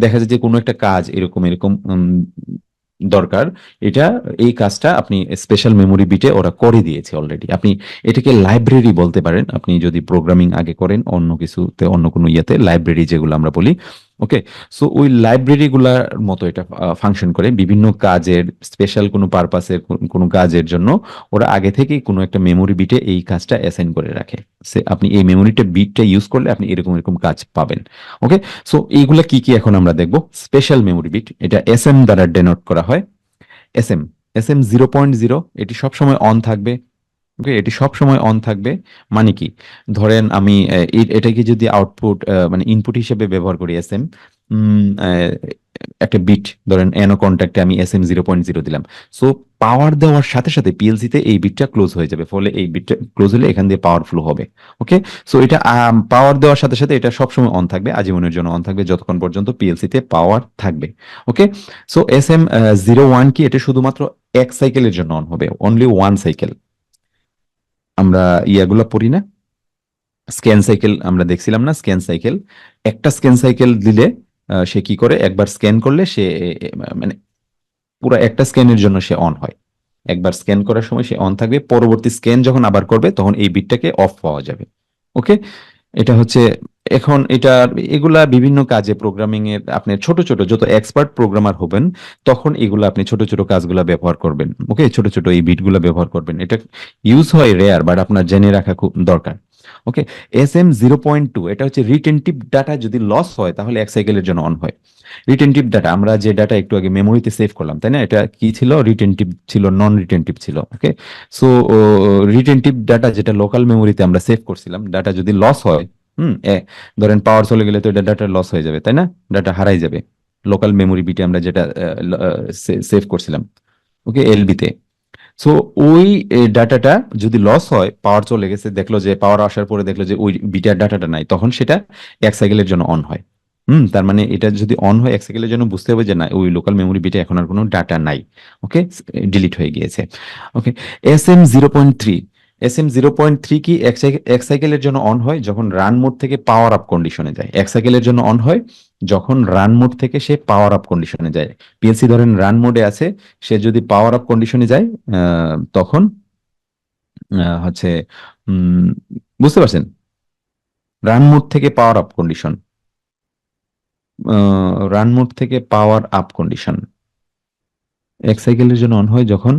দেখা যায় যে কোনো একটা কাজ এরকম এরকম দরকার, এটা এই কাজটা আপনি স্পেশাল মেমোরি বিটে ওরা করে দিয়েছে অলরেডি। আপনি এটাকে লাইব্রেরি বলতে পারেন, আপনি যদি প্রোগ্রামিং আগে করেন অন্য কিছুতে, অন্য কোনো ইয়েতে লাইব্রেরি যেগুলো আমরা বলি। ওকে, সো ওই লাইব্রেরি গুলার মতো এটা ফাংশন করে বিভিন্ন কাজের, স্পেশাল কোনো পারপাসের কোনো কাজের জন্য ওরা আগে থেকেই কোনো একটা মেমোরি বিটে এই কাজটা অ্যাসাইন করে রাখে। সে আপনি এই মেমোরিটা বিটটা ইউজ করলে আপনি এরকম এরকম কাজ পাবেন। ওকে, সো এইগুলা কি কি এখন আমরা দেখবো। স্পেশাল মেমোরি বিট, এটা এসএম দ্বারা ডেনোট করা হয়। এসএম, এসএম 0.0, এটি সবসময় অন থাকবে। ওকে, এটি সবসময় অন থাকবে। মানে কি, ধরেন আমি এটাকে যদি আউটপুট মানে ইনপুট হিসেবে ব্যবহার করি, এসএম একটা বিট, ধরেন এনো কন্ট্যাক্টে আমি এসএম 0.0 দিলাম। সো পাওয়ার দেওয়ার সাথে সাথে পিএলসি তে এই বিটটা ক্লোজ হয়ে যাবে, ফলে এই বিটটা ক্লোজ হলে এখান দিয়ে পাওয়ার ফ্লো হবে। ওকে, সো এটা পাওয়ার দেওয়ার সাথে সাথে এটা সবসময় অন থাকবে, আজীবনের জন্য অন থাকবে, যতক্ষণ পর্যন্ত পিএলসি তে পাওয়ার থাকবে। ওকে, সো এসএম 01 কি, এটা শুধুমাত্র এক সাইকেলের জন্য অন হবে, অনলি ওয়ান সাইকেল। আমরা ইয়াগুলো পড়ি না, স্ক্যান সাইকেল আমরা দেখছিলাম না, স্ক্যান সাইকেল, একটা স্ক্যান সাইকেল দিলে সে কি করে, একবার স্ক্যান করলে সে মানে পুরো একটা স্ক্যানের জন্য সে অন হয়। একবার স্ক্যান করার সময় সে অন থাকবে, পরবর্তী স্ক্যান যখন আবার করবে তখন এই বিটটাকে অফ পাওয়া যাবে। ওকে, এটা হচ্ছে এখন এটা, এগুলা বিভিন্ন কাজে প্রোগ্রামিং এর আপনি ছোট ছোট যত এক্সপার্ট প্রোগ্রামার হবেন তখন এগুলা আপনি ছোট ছোট কাজগুলা ব্যবহার করবেন। ওকে, ছোট ছোট এই বিটগুলা ব্যবহার করবেন, এটা ইউজ হয় রেয়ার, বাট আপনার জেনে রাখা খুব দরকার। ওকে, SM 0.2, এটা হচ্ছে রিটেনটিভ ডাটা যদি লস হয় তাহলে এক সাইকেলের জন্য অন হয়। রিটেনটিভ ডাটা, আমরা যে ডাটা একটু আগে মেমোরিতে সেভ করলাম, তাই না, এটা কি ছিল, রিটেনটিভ ছিল, নন রিটেনটিভ ছিল। ওকে, সো রিটেনটিভ ডাটা যেটা লোকাল মেমোরিতে আমরা সেভ করছিলাম, ডাটা যদি লস হয়, ধরেন পাওয়ার চলে গেলে তো এটা ডাটা লস হয়ে যাবে, তাই না, ডাটা হারাই যাবে লোকাল মেমোরি বিটে আমরা যেটা সেভ করছিলাম, ওকে, এলবিতে। সো ওই ডাটাটা যদি লস হয়, পাওয়ার চলে গেছে, দেখলো যে পাওয়ার আসার পরে দেখলো যে ওই বিটার ডাটাটা নাই, তখন সেটা এক সাইকেলের জন্য অন হয়। তার মানে এটা যদি অন হয় এক সেকেন্ডের জন্য, বুঝতে হবে যে না, ওই লোকাল মেমোরি বিটে এখন আর কোনো ডাটা নাই। ওকে, ডিলিট হয়ে গিয়েছে। ওকে, SM 0.3, SM 0.3 কি, এক সাইকেলের জন্য অন হয় যখন রান মোড থেকে পাওয়ার আপ কন্ডিশনে যায়। এক সাইকেলের জন্য অন হয় যখন রান মোড থেকে সে পাওয়ার আপ কন্ডিশনে যায়। পিএলসি ধরেন রান মোডে আছে, সে যদি পাওয়ার আপ কন্ডিশনে যায় তখন হচ্ছে উম, বুঝতে পারছেন, রান মোড থেকে power up condition, run mode থেকে পাওয়ার আপ কন্ডিশন এক সাইকেলের জন্য অন হয় যখন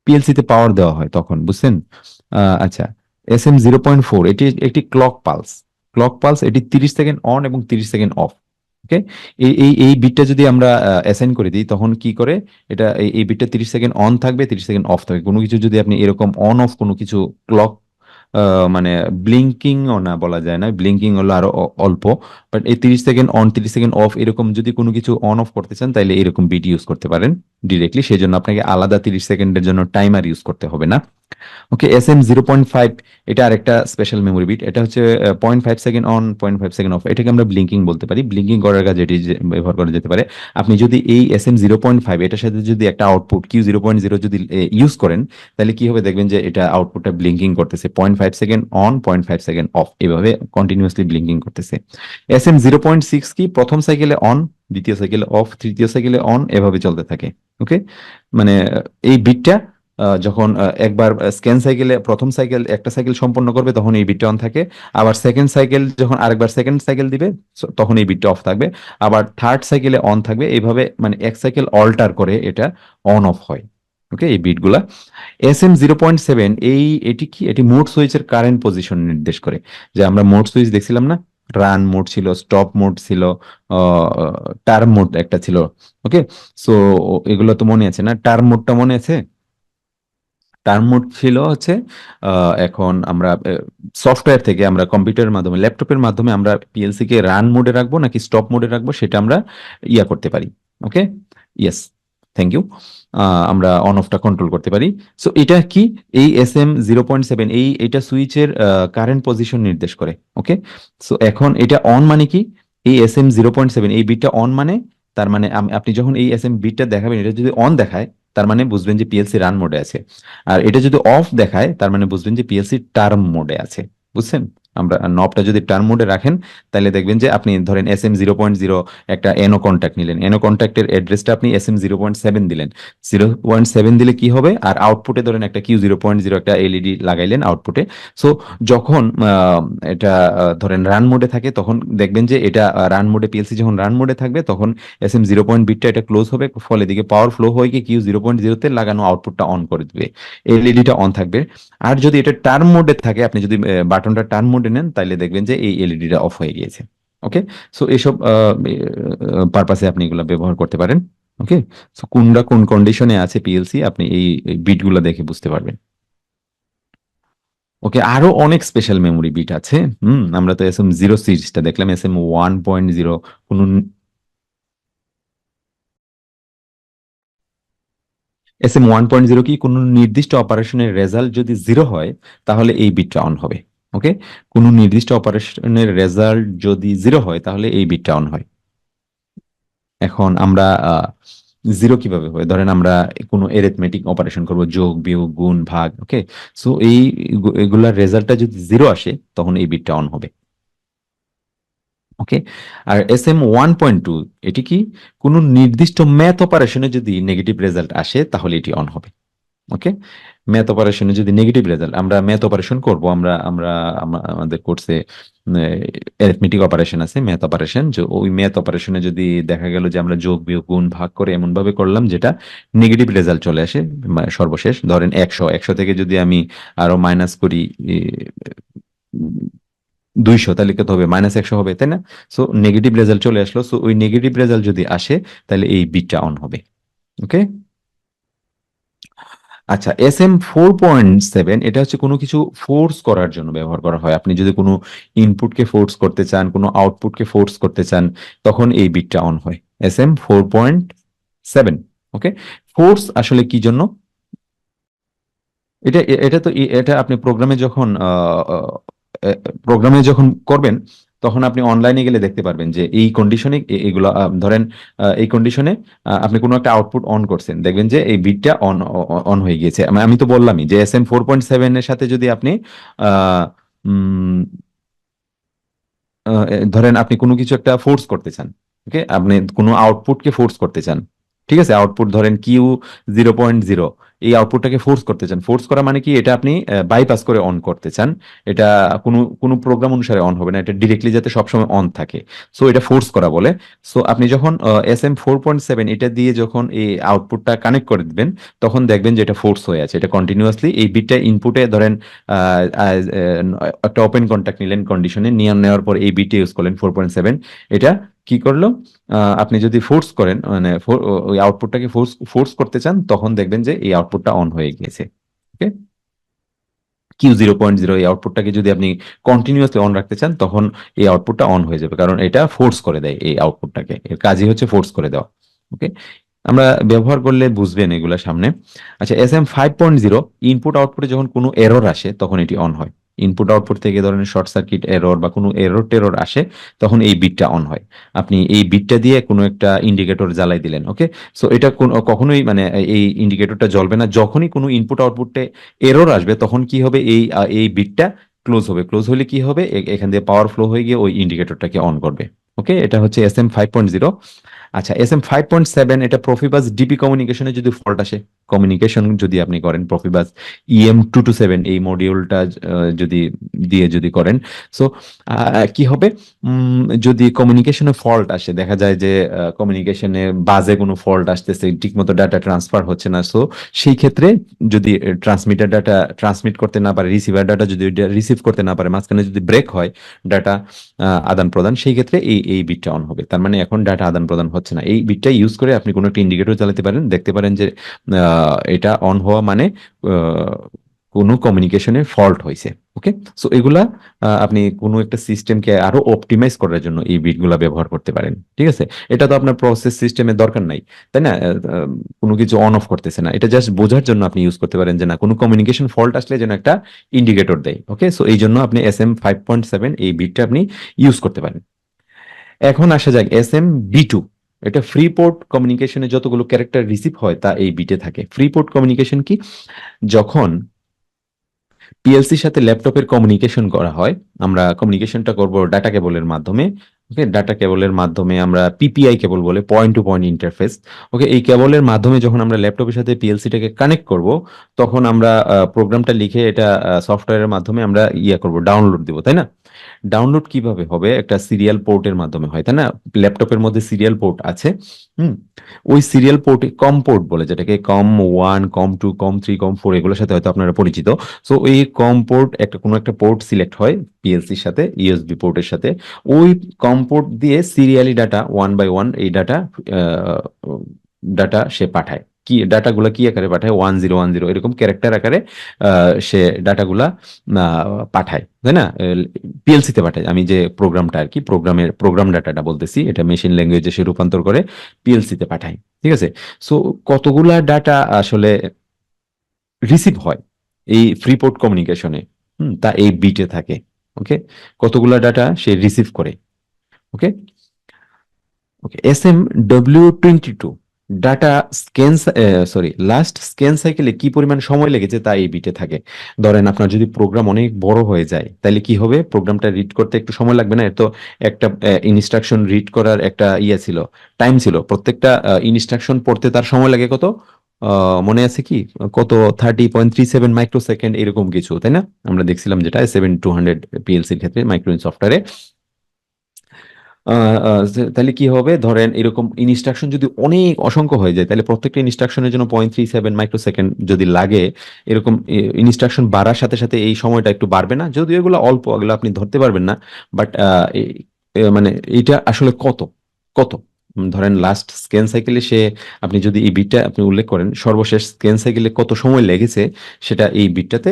পিএলসি তে পাওয়ার দেওয়া হয় তখন, বুঝছেন। আচ্ছা, SM 0.4, এটি একটি ক্লক পালস। ক্লক পালস, এটি 30 সেকেন্ড অন এবং 30 সেকেন্ড অফ। ওকে, এই বিটটা যদি আমরা অ্যাসাইন করে দিই তখন কি করে, এটা এই বিটটা 30 সেকেন্ড অন থাকবে, 30 সেকেন্ড অফ থাকবে। কোনো কিছু যদি আপনি এরকম অন অফ কোনো কিছু ক্লক, মানে ব্লিঙ্কিং ও না বলা যায় না, ব্লিঙ্কিং হলো আরো অল্প, বাট এই 30 সেকেন্ড অন 30 সেকেন্ড অফ এরকম যদি কোনো কিছু অন অফ করতে চান তাহলে এরকম বিট ইউজ করতে পারেন ডিরেক্টলি, সেই জন্য আপনাকে আলাদা 30 সেকেন্ডের জন্য টাইমার ইউজ করতে হবে না। ওকে, SM 0.5, এটা আরেকটা স্পেশাল মেমোরি বিট, এটা হচ্ছে 0.5 সেকেন্ড অন, 0.5 সেকেন্ড অফ, এটাকে আমরা ব্লিঙ্কিং বলতে পারি। ব্লিঙ্কিং করার কাজে এটি ব্যবহার করা যেতে পারে। আপনি যদি এই SM 0.5 এটার সাথে যদি একটা আউটপুট Q 0.0 যদি ইউজ করেন, তাহলে কি হবে দেখবেন যে এটা আউটপুটটা ব্লিঙ্কিং করতেছে, 0.5 সেকেন্ড অন, 0.5 সেকেন্ড অফ, এভাবে কন্টিনিউয়াসলি ব্লিঙ্কিং করতেছে। SM 0.6 কি, প্রথম সাইকেলে অন, দ্বিতীয় সাইকেলে অফ, তৃতীয় সাইকেলে অন, এভাবে চলতে থাকে। ওকে, মানে এই বিটটা যখন একবার স্ক্যান সাইকেলে প্রথম সাইকেল একটা সাইকেল সম্পন্ন করবে তখন এই বিটটা অন থাকে, আবার সেকেন্ড সাইকেল যখন আরেকবার সেকেন্ড সাইকেল দিবে তখন এই বিটটা অফ থাকবে, আবার থার্ড সাইকেলে অন থাকবে, এইভাবে মানে এক সাইকেল অল্টার করে এটা অন অফ হয়। ওকে, এই বিটগুলা। SM 0.7, এটি কি, এটি মোড সুইচের কারেন্ট পজিশন নির্দেশ করে। যে আমরা মোড সুইচ দেখছিলাম না, রান মোড ছিল, স্টপ মোড ছিল, টার্ম মোড একটা ছিল। ওকে, সো এগুলো তো মনে আছে না, টার্ম মোডটা মনে আছে। টার্ম মোড ছিল হচ্ছে এখন আমরা সফটওয়্যার থেকে, আমরা কম্পিউটারের মাধ্যমে, ল্যাপটপের মাধ্যমে আমরা পিএলসি কে রান মোডে রাখবো নাকি স্টপ মোডে রাখবো সেটা আমরা ইয়া করতে পারি। ওকে, ইয়েস, থ্যাংক ইউ। আমরা অন অফটা কন্ট্রোল করতে পারি। সো এটা কি, এই SM 0.7, এটা সুইচের কারেন্ট পজিশন নির্দেশ করে। ওকে, সো এখন এটা অন মানে কি, এই SM 0.7 এই বিটটা অন মানে, তার মানে আপনি যখন এই SM বিটটা দেখাবেন, এটা যদি অন দেখায় তার মানে বুঝবেন যে পিএলসি রান মোডে আছে, আর এটা যদি অফ দেখায় তার মানে বুঝবেন যে পিএলসি টার্ম মোডে আছে। বুঝছেন, আমরা নবটা যদি টার্ন মোডে রাখেন তাহলে দেখবেন যে আপনি ধরেন SM 0.0 একটা এনো কন্ট্যাক্ট নিলেন, এনো কন্ট্যাক্টের অ্যাড্রেসটা আপনি SM 0.7 দিলেন, 0.7 দিলে কি হবে, আর আউটপুটে ধরেন একটা Q 0.0 একটা এলইডি লাগাইলেন আউটপুটে। সো যখন এটা ধরেন রান মোডে থাকে তখন দেখবেন যে এটা রান মোডে, পিএলসি যখন রান মোডে থাকবে তখন SM 0 বিটটা এটা ক্লোজ হবে, ফলে দিকে পাওয়ার ফ্লো হয়ে গিয়ে Q 0.0 তে লাগানো আউটপুটটা অন করে দিবে, এলইডিটা অন থাকবে। আর যদি এটা টার্ন মোডে থাকে, আপনি যদি বাটনটা টার্ন মোডে নেন তাহলে দেখবেন যে এই এলইডিটা অফ হয়ে গিয়েছে। ওকে, সো এইসব পারপাসে আপনি এগুলো ব্যবহার করতে পারেন। ওকে, সো কোনটা কোন কন্ডিশনে আছে পিএলসি আপনি এই বিটগুলো দেখে বুঝতে পারবেন। ওকে, আরো অনেক স্পেশাল মেমোরি বিট আছে। আমরা তো SM 0 সিরিজটা দেখলাম, SM 1.0 কোন SM 1.0 কি কোনো নির্দিষ্ট অপারেশনের রেজাল্ট যদি 0 হয় তাহলে এই বিটটা অন হবে। ওকে, কোনো নির্দিষ্ট অপারেশনের রেজাল্ট যদি 0 হয় তাহলে এই বিটটা অন হয়। এখন আমরা 0 কিভাবে হয়, ধরেন আমরা কোনো এরিথমেটিক অপারেশন করব, যোগ বিয়োগ গুণ ভাগ। ওকে, সো এই এগুলার রেজাল্টটা যদি 0 আসে তখন এই বিটটা অন হবে। ওকে, আর SM 1.2 এটি কি, কোনো নির্দিষ্ট ম্যাথ অপারেশনে যদি নেগেটিভ রেজাল্ট আসে তাহলে এটি অন হবে। ওকে, ম্যাথ অপারেশনে যদি নেগেটিভ রেজাল্ট, আমরা ম্যাথ অপারেশন করব, আমরা আমরা আমাদের কোর্সে অ্যারিথমেটিক অপারেশন আছে, ম্যাথ অপারেশন, যে ওই ম্যাথ অপারেশনে যদি দেখা গেল যে আমরা যোগ বিয়োগ গুণ ভাগ করে এমন ভাবে করলাম যেটা নেগেটিভ রেজাল্ট চলে আসে, সর্বশেষ ধরেন 100 থেকে যদি আমি আরো মাইনাস করি 200, তাহলে কত হবে, -100 হবে, তাই না? সো নেগেটিভ রেজাল্ট চলে আসলো, সো ওই নেগেটিভ রেজাল্ট যদি আসে তাহলে এই বিটটা অন হবে। ওকে, আচ্ছা, SM 4.7 এটা হচ্ছে কোনো কিছু ফোর্স করার জন্য ব্যবহার করা হয়। আপনি যদি কোনো ইনপুটকে ফোর্স করতে চান, কোনো আউটপুটকে ফোর্স করতে চান, তখন এই বিটটা অন হয়। SM 4.7। ওকে, ফোর্স আসলে কি জন্য, এটা তো এটা আপনি প্রোগ্রামে যখন করবেন তখন আপনি অনলাইনে গেলে দেখতে পারবেন যে এই কন্ডিশনে এগুলো ধরেন এই কন্ডিশনে আপনি কোনো একটা আউটপুট অন করছেন, দেখবেন যে এই বিটটা অন অন হয়ে গিয়েছে। আমি তো বললামই যে SM 4.7 এর সাথে যদি আপনি আহ, উম, ধরেন আপনি কোনো কিছু একটা ফোর্স করতে চান, ওকে, আপনি কোনো আউটপুটকে ফোর্স করতে চান, ঠিক আছে, আউটপুট ধরেন Q 0.0, এই আউটপুটটাকে ফোর্স করতে চান। ফোর্স করা মানে কি, এটা আপনি বাইপাস করে অন করতে চান, এটা কোনো কোনো প্রোগ্রাম অনুসারে অন হবে না, এটা ডিরেক্টলি যাতে সবসময় অন থাকে, সো এটা ফোর্স করা বলে। সো আপনি যখন SM 4.7 এটা দিয়ে যখন এই আউটপুটটা কানেক্ট করে দিবেন তখন দেখবেন যে এটা ফোর্স হয়ে আছে, এটা কন্টিনিউয়াসলি এই বিটটা ইনপুটে ধরেন একটা ওপেন কন্ট্যাক্ট নিলেন কন্ডিশনে, নিয়ে নেওয়ার পর এই বিটে ইউজ করলেন 4.7, এটা কি করলো, আপনি যদি ফোর্স করেন মানে ওই আউটপুটটাকে ফোর্স ফোর্স করতে চান তখন দেখবেন যে এই আউটপুটটা অন হয়ে গিয়েছে। ওকে, Q 0.0 এই আউটপুটটাকে যদি আপনি কন্টিনিউয়াসলি অন রাখতে চান তখন এই আউটপুটটা অন হয়ে যাবে, কারণ এটা ফোর্স করে দেয়, এই আউটপুটটাকে, এর কাজই হচ্ছে ফোর্স করে দেওয়া। ওকে, আমরা ব্যবহার করলে বুঝবেন এগুলা সামনে। আচ্ছা, SM 5.0 ইনপুট আউটপুটে যখন কোনো এরর আসে তখন এটি অন হয়। ইনপুট আউটপুট থেকে ধরেন শর্ট সার্কিট এরর বা কোনো এরর টেরর আসে তখন এই বিটটা অন হয়। আপনি এই বিটটা দিয়ে কোনো একটা ইন্ডিকেটর জ্বালাই দিলেন, ওকে, সো এটা কখনোই মানে এই ইন্ডিকেটরটা জ্বলবে না, যখনই কোনো ইনপুট আউটপুটে এরর আসবে তখন কি হবে, এই বিটটা ক্লোজ হবে, ক্লোজ হলে কি হবে, এখান দিয়ে পাওয়ার ফ্লো হয়ে গিয়ে ওই ইন্ডিকেটরটাকে অন করবে। ওকে, এটা হচ্ছে SM 5.0। আচ্ছা, SM 5.7 এটা প্রফিবাস ডিপি কমিউনিকেশনে যদি ফল্ট আসে, কমিউনিকেশন যদি আপনি করেন প্রফিবাস EM 227 এই মডিউলটা যদি দিয়ে যদি করেন, সো কি হবে, যদি কমিউনিকেশনে ফল্ট আসে, দেখা যায় যে কমিউনিকেশনে বাজে কোনো ফল্ট আসতেছে, ঠিকমতো ডাটা ট্রান্সফার হচ্ছে না, সো সেই ক্ষেত্রে যদি ট্রান্সমিটার ডাটা ট্রান্সমিট করতে না পারে, রিসিভার ডাটা যদি রিসিভ করতে না পারে, মাঝখানে যদি ব্রেক হয় ডাটা আদান প্রদান, সেই ক্ষেত্রে এই বিটটা অন হবে, তার মানে এখন ডাটা আদান প্রদান হচ্ছে না। এই বিটটা ইউজ করে আপনি কোনো একটা ইন্ডিকেটর চালাতে পারেন, দেখতে পারেন যে এটা অন হওয়া মানে আহ, কোনো কমিউনিকেশনে ফল্ট হয়েছে। ওকে, সো এগুলা আপনি কোনো একটা সিস্টেমকে আরো অপটিমাইজ করার জন্য এই বিটগুলা ব্যবহার করতে পারেন। ঠিক আছে, এটা তো আপনার প্রসেস সিস্টেমের দরকার নাই, তাই না? কোনো কিছু অন অফ করতেছে না, এটা জাস্ট বোঝার জন্য আপনি ইউজ করতে পারেন যে না, কোনো কমিউনিকেশন ফল্ট আসলে যেন একটা ইন্ডিকেটর দেয়। ওকে, সো এই জন্য আপনি SM 5.7 এই বিটটা আপনি ইউজ করতে পারেন। এখন আসা যাক SM 2। এটা ফ্রি পোর্ট কমিউনিকেশনে যতগুলো ক্যারেক্টার রিসিভ হয় তা এই বিটে থাকে। ফ্রি পোর্ট কমিউনিকেশন কি, যখন পিএলসির সাথে ল্যাপটপের কমিউনিকেশন করা হয়। আমরা কমিউনিকেশনটা করব ডাটা কেবলের মাধ্যমে। ওকে, ডাটা কেবলের মাধ্যমে আমরা পিপিআই কেবল বলে, পয়েন্ট টু পয়েন্ট ইন্টারফেস। ওকে, এই কেবলের মাধ্যমে যখন আমরা ল্যাপটপের সাথে পিএলসিটাকে কানেক্ট করব, তখন আমরা প্রোগ্রামটা লিখে এটা সফটওয়্যারের মাধ্যমে আমরা করব, ডাউনলোড দিব, তাই না? ডাউনলোড কিভাবে হবে? একটা সিরিয়াল পোর্টের মাধ্যমে হয়, তাই না? ল্যাপটপের মধ্যে সিরিয়াল পোর্ট আছে। হুম। ওই সিরিয়াল পোর্টে কম পোর্ট বলে, যেটাকে কম 1, কম 2, কম 3, কম 4, এগুলোর সাথে হয়তো আপনারা পরিচিত। সো এই কম পোর্ট, একটা কোনো একটা পোর্ট সিলেক্ট হয় পিএলসির সাথে, ইউএসবি পোর্টের সাথে। ওই কম পোর্ট দিয়ে serially data, one by one এই ডাটা ডাটা সে পাঠায়। কি ডাটাগুলা কি আকারে পাঠায়? 1010 এরকম ক্যারেক্টার আকারে সে ডাটাগুলা পাঠায়, তাই না? পিএলসিতে পাঠায়। আমি যে প্রোগ্রামটা আর কি, প্রোগ্রাম ডাটাটা বলতেছি, এটা মেশিন ল্যাঙ্গুয়েজে সে রূপান্তর করে পিএলসিতে পাঠায়। ঠিক আছে? সো কতগুলা ডাটা আসলে রিসিভ হয় এই ফ্রি পোর্ট কমিউনিকেশনে, তা এই বিটে থাকে। ওকে, কতগুলা ডাটা সে রিসিভ করে। ওকে, ওকে, SM W22 data scan, sorry, last scan সাইকেলে কি পরিমাণ সময় লেগেছে তা এই বিটে থাকে। ধরেন আপনার যদি প্রোগ্রাম অনেক বড় হয়ে যায়, তাহলে কি হবে? প্রোগ্রামটা রিড করতে একটু সময় লাগবে না? এর তো একটা ইনস্ট্রাকশন রিড করার একটা ছিল, টাইম ছিল। প্রত্যেকটা ইনস্ট্রাকশন পড়তে তার সময় লাগে কত? মনে আছে কি? কত? 30.37 মাইক্রোসেকেন্ড, এরকম কিছু, তাই না? আমরা দেখছিলাম যেটা 7200 পিএলসির ক্ষেত্রে, মাইক্রো সফটওয়্যারে। তাহলে কি হবে? ধরেন এরকম ইনস্ট্রাকশন যদি অনেক অসংখ্য হয়ে যায়, তাহলে প্রত্যেকটা ইনস্ট্রাকশনের জন্য 0.37 মাইক্রোসেকেন্ড যদি লাগে, এরকম ইনস্ট্রাকশন বাড়ার সাথে সাথে এই সময়টা একটু বাড়বে না? যদিও এগুলো অল্প, এগুলো আপনি ধরতে পারবেন না, বাট মানে এটা আসলে কত কত ধরেন লাস্ট স্ক্যান সাইকেলে সে, আপনি যদি এই বিটটা আপনি উল্লেখ করেন, সর্বশেষ স্ক্যান সাইকেলে কত সময় লেগেছে, সেটা এই বিটটাতে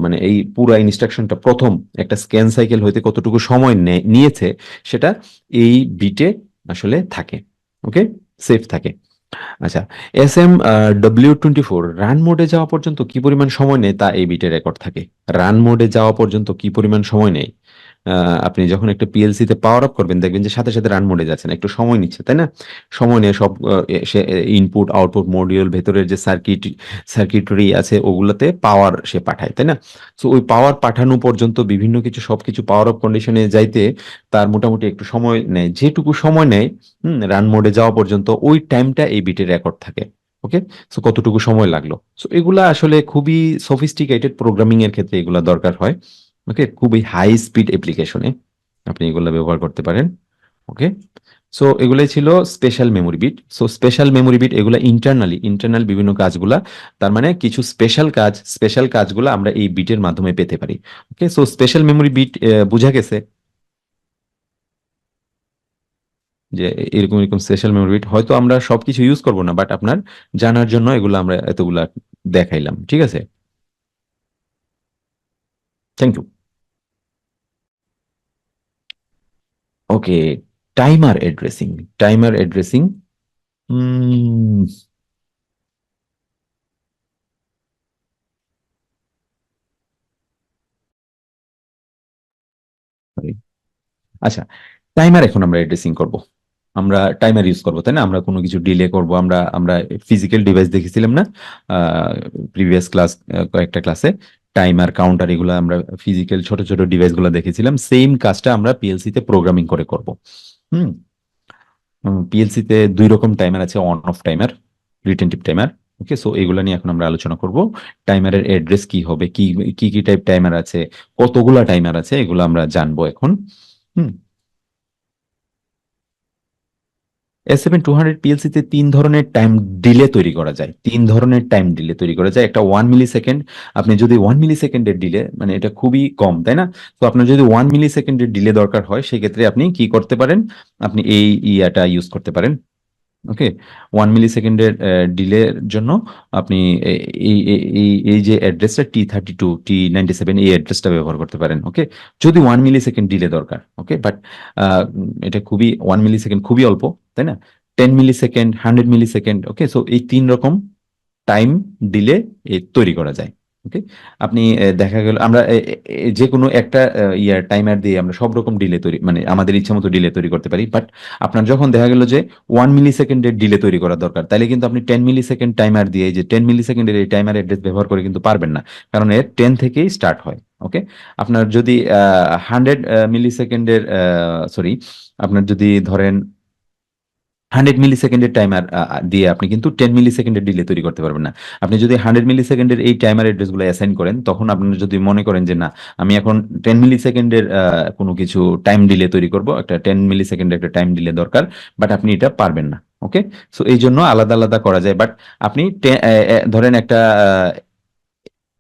মানে এই পুরা ইনস্ট্রাকশনটা প্রথম একটা স্ক্যান সাইকেল হইতে কতটুকু সময় নিয়েছে, সেটা এই বিটে আসলে থাকে। ওকে, সেফ থাকে। আচ্ছা, SM W24 রান মোডে যাওয়া পর্যন্ত কি পরিমাণ সময় নেয় তা এই বিটে রেকর্ড থাকে। রান মোডে যাওয়া পর্যন্ত কি পরিমাণ সময় নেয়? আপনি যখন একটা পিএলসি তে পাওয়ার আপ করবেন, দেখবেন যে সাথে সাথে রান মোডে যাচ্ছে না, একটু সময় নিচ্ছে, তাই না? সময় নিয়ে সব সে ইনপুট আউটপুট মডিউল, ভেতরের যে সার্কিটরি আছে ওগুলোতে পাওয়ার সে পাঠায়, তাই না? তো ওই পাওয়ার পাঠানো পর্যন্ত বিভিন্ন কিছু, সবকিছু পাওয়ার অফ কন্ডিশনে যাইতে তার মোটামুটি একটু সময় নেয়। যেটুকু সময় নেয় রান মোডে যাওয়া পর্যন্ত, ওই টাইমটা এই বিটের রেকর্ড থাকে। ওকে, সো কতটুকু সময় লাগলো। সো এগুলা আসলে খুবই সফিস্টিকেটেড প্রোগ্রামিং এর ক্ষেত্রে এগুলা দরকার হয়। ওকে, খুবই হাই স্পিড অ্যাপ্লিকেশনে আপনি এগুলা ব্যবহার করতে পারেন। ওকে, সো এগুলাই ছিল special memory bit. So special memory bit এগুলা ইন্টারনাল বিভিন্ন কাজগুলা, তার মানে কিছু স্পেশাল কাজগুলা আমরা এই বিটের মাধ্যমে পেতে পারি। ওকে, সো স্পেশাল মেমোরি বিট বুঝা গেছে যে এরকম এরকম স্পেশাল মেমোরি বিট হয়তো আমরা সবকিছু ইউজ করব না, বাট আপনার জানার জন্য এগুলো আমরা এতগুলা দেখাইলাম। ঠিক আছে, thank you. Okay, timer addressing. Timer addressing, আচ্ছা, টাইমার এখন আমরা অ্যাড্রেসিং করব। আমরা টাইমার ইউজ করবো, তাই না? আমরা কোনো কিছু ডিলে করব, আমরা আমরা ফিজিক্যাল ডিভাইস দেখেছিলাম না প্রিভিয়াস কয়েকটা ক্লাসে? টাইমার, কাউন্টার, এগুলো আমরা ফিজিক্যাল ছোট ছোট ডিভাইস গুলো দেখেছিলাম। সেম কাজটা আমরা পিএলসি তে প্রোগ্রামিং করে করব। হুম। পিএলসি তে দুই রকম টাইমার আছে, on off timer, retentive timer. Okay, so এগুলো নিয়ে এখন আমরা আলোচনা করব। টাইমারের অ্যাড্রেস কি হবে, কি কি কি টাইপ টাইমার আছে, কতগুলা টাইমার আছে, এগুলো আমরা জানবো এখন। হুম। S7200 পিএলসি তে তিন ধরনের টাইম ডিলে তৈরি করা যায়। তিন ধরনের টাইম ডিলে তৈরি করা যায়। একটা 1 মিলি সেকেন্ড। আপনি যদি 1 মিলি সেকেন্ডের ডিলে, মানে এটা খুবই কম, তাই না? তো আপনার যদি 1 মিলি সেকেন্ডের ডিলে দরকার হয়, সেক্ষেত্রে আপনি কি করতে পারেন? আপনি এই ইয়াটা ইউজ করতে পারেন। ওকে, 1 মিলি সেকেন্ডের ডিলের জন্য আপনি এই এই এই এই যে অ্যাড্রেসটা T32 T97, এই অ্যাড্রেসটা ব্যবহার করতে পারেন। ওকে, যদি 1 মিলি সেকেন্ড ডিলে দরকার। ওকে, বাট এটা খুবই, 1 মিলি সেকেন্ড খুবই অল্প, তাই না? 10 মিলি সেকেন্ড, 100 মিলি সেকেন্ড। ওকে, সো এই তিন রকম টাইম ডিলে তৈরি করা যায়। ওকে, আপনি দেখা গেল আমরা যে কোনো একটা টাইমার দিয়ে আমরা সব রকম ডিলে তৈরি মানে আমাদের ইচ্ছা মতো ডিলে তৈরি করতে পারি, বাট আপনার যখন দেখা গেল যে 1 মিলি সেকেন্ডের ডিলে তৈরি করা দরকার, তাহলে কিন্তু আপনি 10 মিলি সেকেন্ড টাইমার দিয়ে এই যে 10 মিলি সেকেন্ডের এই টাইমার অ্যাড্রেস ব্যবহার করে কিন্তু পারবেন না, কারণ এর 10 থেকেই স্টার্ট হয়। ওকে, আপনার যদি 100 মিলি সেকেন্ডের সরি, আপনার যদি ধরেন 100 মিলি সেকেন্ডের টাইমার দিয়ে আপনি কিন্তু 10 মিলি সেকেন্ডের ডিলে তৈরি করতে পারবেন না। আপনি যদি 100 মিলি সেকেন্ডের এই টাইমার অ্যাড্রেসগুলো অ্যাসাইন করেন, তখন আপনি যদি মনে করেন যে না, আমি এখন 10 মিলি সেকেন্ডের কোনো কিছু টাইম ডিলে তৈরি করব, একটা 10 মিলি সেকেন্ডের একটা টাইম ডিলে দরকার, বাট আপনি এটা পারবেন না। ওকে, সো এই জন্য আলাদা আলাদা করা যায়, বাট আপনি ধরেন একটা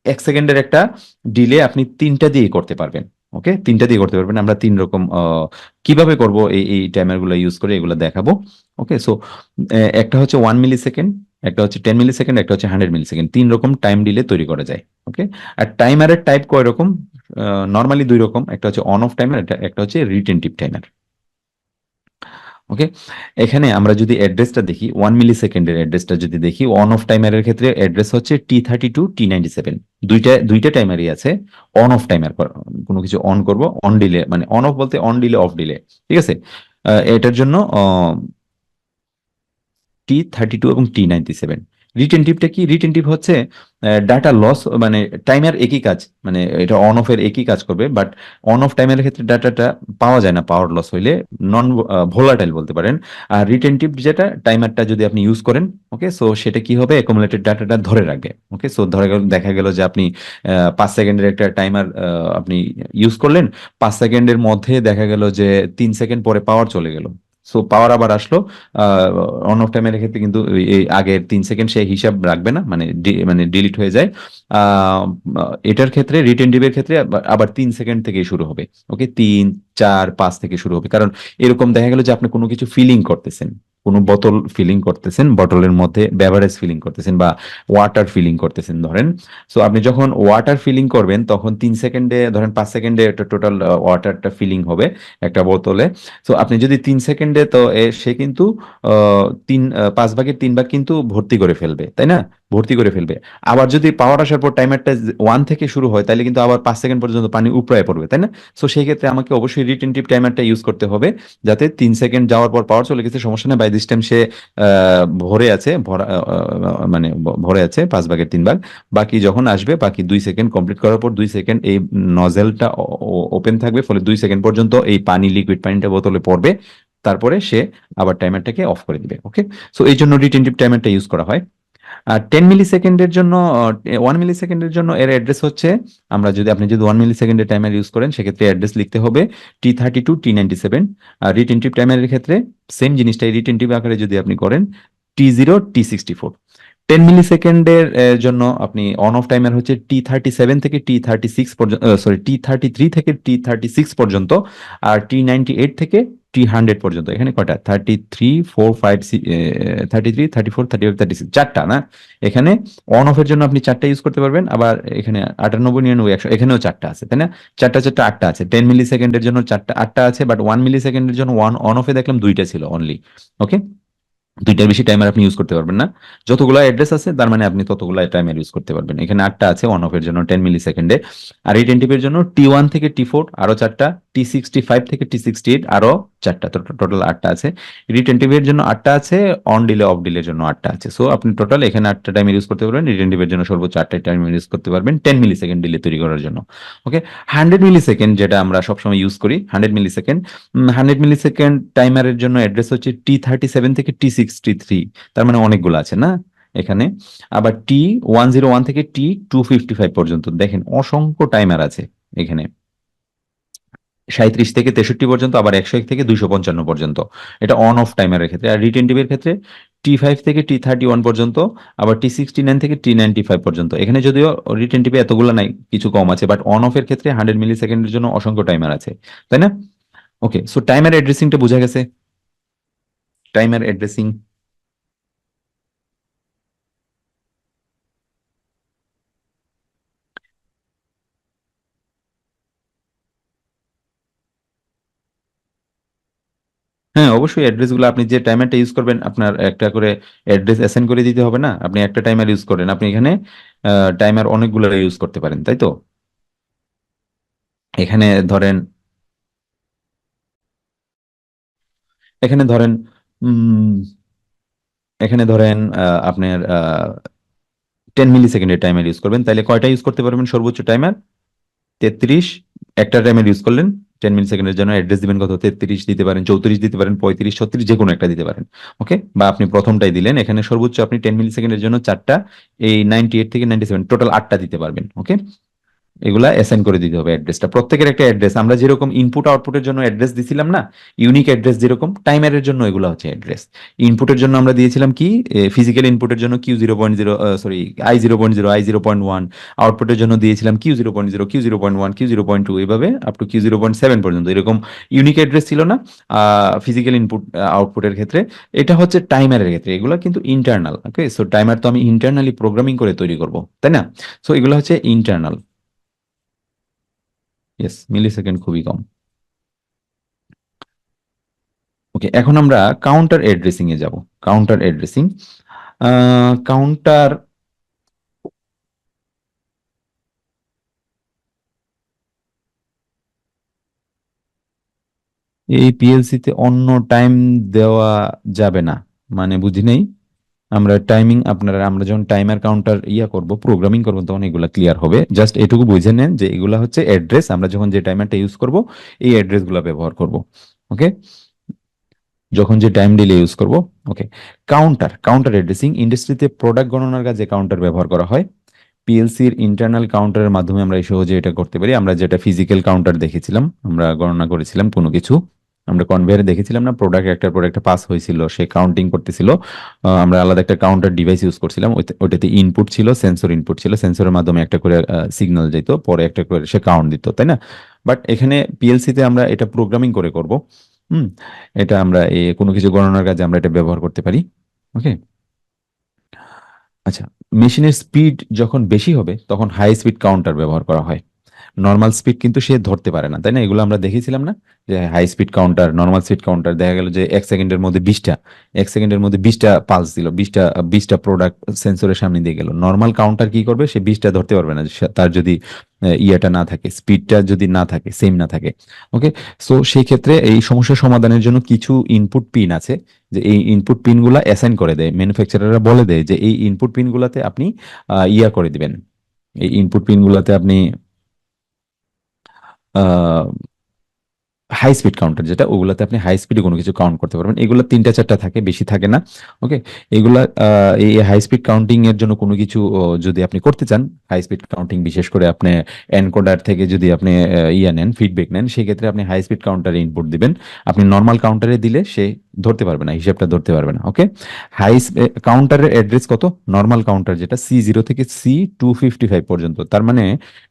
1 সেকেন্ডের একটা ডিলে আপনি তিনটা দিয়ে করতে পারবেন। ওকে, তিনটা দিয়ে করতে পারবেন। আমরা তিন রকম কিভাবে করব এই টাইমার গুলো ইউজ করে এগুলো দেখাবো। ওকে, সো একটা হচ্ছে 1 মিলি সেকেন্ড, একটা হচ্ছে 10 মিলি সেকেন্ড, একটা হচ্ছে 100 মিলি সেকেন্ড, তিন রকম টাইম ডিলে তৈরি করা যায়। ওকে, আর টাইমারের টাইপ কয় রকম? নর্মালি দুই রকম, একটা হচ্ছে অন অফ টাইমার, একটা হচ্ছে রিটেনটিভ টাইমার। ওকে, এখানে আমরা যদি অ্যাড্রেসটা দেখি, 1 মিলি সেকেন্ডের অ্যাড্রেসটা যদি দেখি, অন অফ টাইমারের ক্ষেত্রে অ্যাড্রেস হচ্ছে T32 T97। দুইটা দুইটা টাইমারই আছে। অন অফ টাইমার, কোনো কিছু অন করব, অন ডিলে মানে অন অফ বলতে অন ডিলে অফ ডিলে, ঠিক আছে। এটার জন্য T32 এবং T97। রিটেনটিভটা কি? রিটেনটিভ হচ্ছে ডাটা লস, মানে টাইমার একই কাজ, মানে এটা অন অফ এর একই কাজ করবে, বাট অন অফ টাইমের ক্ষেত্রে ডাটাটা পাওয়া যায় না পাওয়ার লস হইলে, নন ভোলাটাইল বলতে পারেন। আর রিটেনটিভ যেটা, টাইমারটা যদি আপনি ইউজ করেন, ওকে, সো সেটা কি হবে, অ্যাকুমুলেটেড ডাটাটা ধরে রাখবে। ওকে, সো ধরে গেল, দেখা গেল যে আপনি 5 সেকেন্ডের একটা টাইমার আপনি ইউজ করলেন, 5 সেকেন্ডের মধ্যে দেখা গেল যে 3 সেকেন্ড পরে পাওয়ার চলে গেল, সো পাওয়ার আবার আসলো। অন অফ টাইমের ক্ষেত্রে কিন্তু এই আগের 3 সেকেন্ড সে হিসাব রাখবে না, মানে মানে ডিলিট হয়ে যায়। আহ, এটার ক্ষেত্রে, রিটেনটিভের ক্ষেত্রে আবার 3 সেকেন্ড থেকে শুরু হবে। ওকে, 3 4 5 থেকে শুরু হবে, কারণ এরকম দেখা গেল যে আপনি কোনো কিছু ফিলিং করতেছেন, কোনো বোতল ফিলিং করতেছেন, বটলের মধ্যে বেভারেজ ফিলিং করতেছেন বা ওয়াটার ফিলিং করতেছেন ধরেন। সো আপনি যখন ওয়াটার ফিলিং করবেন, তখন 3 সেকেন্ডে, ধরেন 5 সেকেন্ডে একটা টোটাল ওয়াটারটা ফিলিং হবে একটা বোতলে। তো আপনি যদি 3 সেকেন্ডে, তো সে কিন্তু 5 ভাগের 3 ভাগ কিন্তু ভর্তি করে ফেলবে, তাই না? ভর্তি করে ফেলবে। আবার যদি পাওয়ার আসার পর টাইমারটা 1 থেকে শুরু হয়, তাহলে কিন্তু আবার 5 সেকেন্ড পর্যন্ত পানি উপড়ায় পড়বে, তাই না? সো সেই ক্ষেত্রে আমাকে অবশ্যই রিটেনটিভ টাইমারটা ইউজ করতে হবে, যাতে 3 সেকেন্ড যাওয়ার পর পাওয়ার চলে গেছে, সমস্যা নেই, বাই দিস টাইম সে ভরে আছে, মানে ভরে আছে 5 ভাগের 3 ভাগ। বাকি যখন আসবে, বাকি 2 সেকেন্ড কমপ্লিট করার পর 2 সেকেন্ড এই নজেলটা ওপেন থাকবে, ফলে 2 সেকেন্ড পর্যন্ত এই পানি, লিকুইড পানিটা বোতলে পড়বে, তারপরে সে আবার টাইমারটাকে অফ করে দিবে। ওকে, সো এই জন্য রিটেনটিভ টাইমারটা ইউজ করা হয়। আর 10 মিলি সেকেন্ডের জন্য, 1 মিলি সেকেন্ডের জন্য এর অ্যাড্রেস হচ্ছে, আপনি যদি 1 মিলি সেকেন্ডের টাইমার ইউজ করেন, সেক্ষেত্রে অ্যাড্রেস লিখতে হবে T32 T97। আর রিটেনটিভ টাইমারের ক্ষেত্রে সেম জিনিসটাই, রিটেনটিভ আকারে যদি আপনি করেন, T0 T64। 10 মিলি সেকেন্ডের জন্য আপনি অন অফ টাইমার হচ্ছে T37 থেকে T36 পর্যন্ত, সরি, T33 থেকে T36 পর্যন্ত। আর T98 থেকে T100 পর্যন্ত। এখানে কয়টা? 33 4 5 6, 33 34 35 36, চারটা না? এখানে অন অফ এর জন্য আপনি চারটা ইউজ করতে পারবেন, আবার এখানে 98 99 100 এখানেও চারটা আছে, তাই না? চারটা চারটা আটটা আছে। 10 মিলি সেকেন্ডের জন্য চারটা আটটা আছে, বাট 1 মিলি সেকেন্ডের জন্য অন অফে দেখলাম দুইটা ছিল অনলি। ওকে, দুইটার বেশি টাইমার আপনি ইউজ করতে পারবেন না। যতগুলো অ্যাড্রেস আছে তার মানে আপনি ততগুলো টাইমার ইউজ করতে পারবেন। এখানে আটটা আছে অন অফ এর জন্য 10 মিলি সেকেন্ডে। আর রিটেনটিভের জন্য T1 থেকে T4 আরো চারটা, T65 থেকে T68 আরো চারটা, তো টোটাল আটটা আছে। রিটেনটিভের জন্য আটটা আছে, অন ডিলে অফ ডিলের জন্য আটটা আছে। সো আপনি টোটাল এখানে আটটা টাইমার ইউজ করতে পারবেন, রিটেনটিভের জন্য সর্বোচ্চ আটটা টাইমার ইউজ করতে পারবেন 10 মিলি সেকেন্ড ডিলে তৈরি করার জন্য। ওকে, 100 মিলি সেকেন্ড যেটা আমরা সবসময় ইউজ করি, 100 মিলি সেকেন্ড, 100 মিলি সেকেন্ড টাইমারের জন্য অ্যাড্রেস হচ্ছে T37 থেকে T63। তার মানে অনেকগুলো আছে না এখানে। আবার T101 থেকে T255 পর্যন্ত, দেখেন অসংখ্য টাইমার আছে এখানে। 37 থেকে 63 পর্যন্ত, আবার 101 থেকে 255 পর্যন্ত। এটা অন অফ টাইমারের ক্ষেত্রে। আর রিটেনটিভের ক্ষেত্রে T5 থেকে T31 পর্যন্ত, আবার T69 থেকে T95 পর্যন্ত। এখানে যদিও রিটেনটিভে এতগুলো নাই, কিছু কম আছে, বাট অন অফ এর ক্ষেত্রে 100 মিলি সেকেন্ডের জন্য অসংখ্য টাইমার আছে, তাই না? ওকে, সো টাইমার অ্যাড্রেসিংটা বোঝা গেছে। Timer addressing. হ্যাঁ, অবশ্যই অ্যাড্রেসগুলো আপনি যে টাইমারটা ইউজ করবেন আপনার একটা করে অ্যাড্রেস অ্যাসাইন করে দিতে হবে না? আপনি একটা টাইমার ইউজ করেন, আপনি এখানে টাইমার অনেকগুলো ইউজ করতে পারেন, তাই তো? এখানে ধরেন এখানে ধরেন উম, এখানে ধরেন আপনার 10 মিলি সেকেন্ডের টাইমার ইউজ করবেন, তাহলে কয়টা ইউজ করতে পারবেন সর্বোচ্চ টাইমার? 33। একটা টাইমার ইউজ করলেন 10 মিলি সেকেন্ডের জন্য, অ্যাড্রেস দিবেন কত? 33 দিতে পারেন, 34 দিতে পারেন, 35, 36, যে কোনো একটা দিতে পারেন। ওকে, বা আপনি প্রথমটাই দিলেন, এখানে সর্বোচ্চ আপনি 10 মিলি সেকেন্ডের জন্য চারটা, এই 98 থেকে 97 টোটাল 8টা দিতে পারবেন। ওকে, এগুলা অ্যাসাইন করে দিতে হবে অ্যাড্রেসটা, প্রত্যেকের একটা অ্যাড্রেস। আমরা যেরকম ইনপুট আউটপুটের জন্য অ্যাড্রেস দিছিলাম না, ইউনিক অ্যাড্রেস, যেরকম টাইমারের জন্য এগুলো হচ্ছে অ্যাড্রেস। ইনপুটের জন্য আমরা দিয়েছিলাম কি, ফিজিক্যাল ইনপুটের জন্য Q0.0, সরি, I0.0, I0.1। আউটপুটের জন্য দিয়েছিলাম Q0.0, Q0.1, Q0.2, এভাবে আপ টু Q0.7 পর্যন্ত, এরকম ইউনিক অ্যাড্রেস ছিল না ফিজিক্যাল ইনপুট আউটপুটের ক্ষেত্রে। এটা হচ্ছে টাইমারের ক্ষেত্রে, এগুলো কিন্তু ইন্টারনাল। ওকে, সো টাইমার তো আমি ইন্টারনালি প্রোগ্রামিং করে তৈরি করব, তাই না? সো এগুলো হচ্ছে ইন্টারনাল। ইয়েস, মিলিসেকেন্ড খুবই কম। ওকে, এখন আমরা কাউন্টার অ্যাড্রেসিং এ যাব। কাউন্টার অ্যাড্রেসিং, কাউন্টার, এই পিএলসি তে অন্য টাইম দেওয়া যাবে না, মানে বুঝি নেই। আমরা টাইমিং, আমরা যখন টাইমার কাউন্টার করব, প্রোগ্রামিং করবো, তখন এগুলা ক্লিয়ার হবে। জাস্ট এটুকু বুঝে নেন যে এগুলা হচ্ছে অ্যাড্রেস, আমরা যখন যে টাইমারটা ইউজ করব এই অ্যাড্রেস গুলা ব্যবহার করব। ওকে, যখন যে টাইম ডিলে ইউজ করব। ওকে, কাউন্টার, কাউন্টার অ্যাড্রেসিং ইন্ডাস্ট্রিতে প্রোডাক্ট গণনার কাজে কাউন্টার ব্যবহার করা হয়। পিএলসির ইন্টারনাল কাউন্টারের মাধ্যমে আমরা এই সহজে এটা করতে পারি। আমরা যেটা ফিজিক্যাল কাউন্টার দেখেছিলাম, আমরা গণনা করেছিলাম কোনো কিছু, আমরা কনভেয়ারে দেখেছিলাম না, প্রোডাক্ট একটার পর একটা পাস হয়েছিল, সে কাউন্টিং করতেছিল। আমরা আলাদা একটা কাউন্টার ডিভাইস ইউজ করছিলাম, ওইটাতে ইনপুট ছিল, সেন্সর ইনপুট ছিল, সেন্সরের মাধ্যমে একটা করে সিগন্যাল যেত, পরে একটা করে সে কাউন্ট দিত, তাই না? বাট এখানে পিএলসি তে আমরা এটা প্রোগ্রামিং করে করব। হুম, এটা আমরা কোনো কিছু গণনার কাজে আমরা এটা ব্যবহার করতে পারি। ওকে, আচ্ছা, মেশিনের স্পিড যখন বেশি হবে তখন হাই স্পিড কাউন্টার ব্যবহার করা হয়। নর্মাল স্পিড কিন্তু সে ধরতে পারে না, তাই না? এগুলো আমরা দেখেছিলাম না, যে high speed counter, normal speed counter দেখা গেল যে 1 সেকেন্ডের মধ্যে 20টা, 1 সেকেন্ডের মধ্যে 20টা পালস দিল, 20টা প্রোডাক্ট সেন্সরের সামনে দিয়ে গেল। নর্মাল কাউন্টার কি করবে, সে 20টা ধরতে পারবে না, তার যদি ইয়াটা না থাকে, স্পিডটা যদি না থাকে, সেম না থাকে। ওকে, সো সেই ক্ষেত্রে এই সমস্যা সমাধানের জন্য কিছু ইনপুট পিন আছে, যে এই ইনপুট পিনগুলা অ্যাসাইন করে দেয় ম্যানুফ্যাকচারাররা, বলে দেয় যে এই ইনপুট পিনগুলাতে আপনি করে দিবেন, এই ইনপুট পিনগুলাতে আপনি হাই স্পিড কাউন্টার, যেটা ওগুলাতে আপনি হাই স্পিডে কোনো কিছু কাউন্ট করতে পারবেন। এগুলো 3টা 4টা থাকে, বেশি থাকে না। ওকে, এগুলা এই হাই স্পিড কাউন্টিং এর জন্য কোনো কিছু যদি আপনি করতে চান, হাই স্পিড কাউন্টিং বিশেষ করে আপনি এনকোডার থেকে যদি আপনি নেন, ফিডব্যাক নেন, সেক্ষেত্রে আপনি হাই স্পিড কাউন্টারে ইনপুট দিবেন। আপনি নর্মাল কাউন্টারে দিলে সে ধরতে পারবে না, হিসাবটা ধরতে পারবে না। ওকে, হাই কাউন্টারের অ্যাড্রেস কত? নর্মাল কাউন্টার যেটা C0 থেকে C255 পর্যন্ত, তার মানে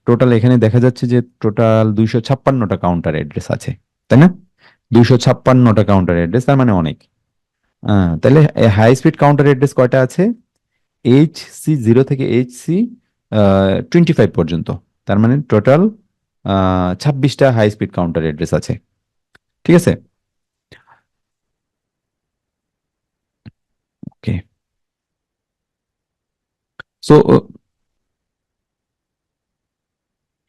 টোটাল এখানে দেখা যাচ্ছে যে টোটাল 256টা কাউন্টার অ্যাড্রেস আছে, তাই না? 256টা কাউন্টার অ্যাড্রেস, তার মানে অনেক। তাহলে হাই স্পিড কাউন্টার অ্যাড্রেস কয়টা আছে? HC0 থেকে HC25 পর্যন্ত, তার মানে টোটাল 26টা হাই স্পিড কাউন্টার অ্যাড্রেস আছে। ঠিক আছে, ওকে। সো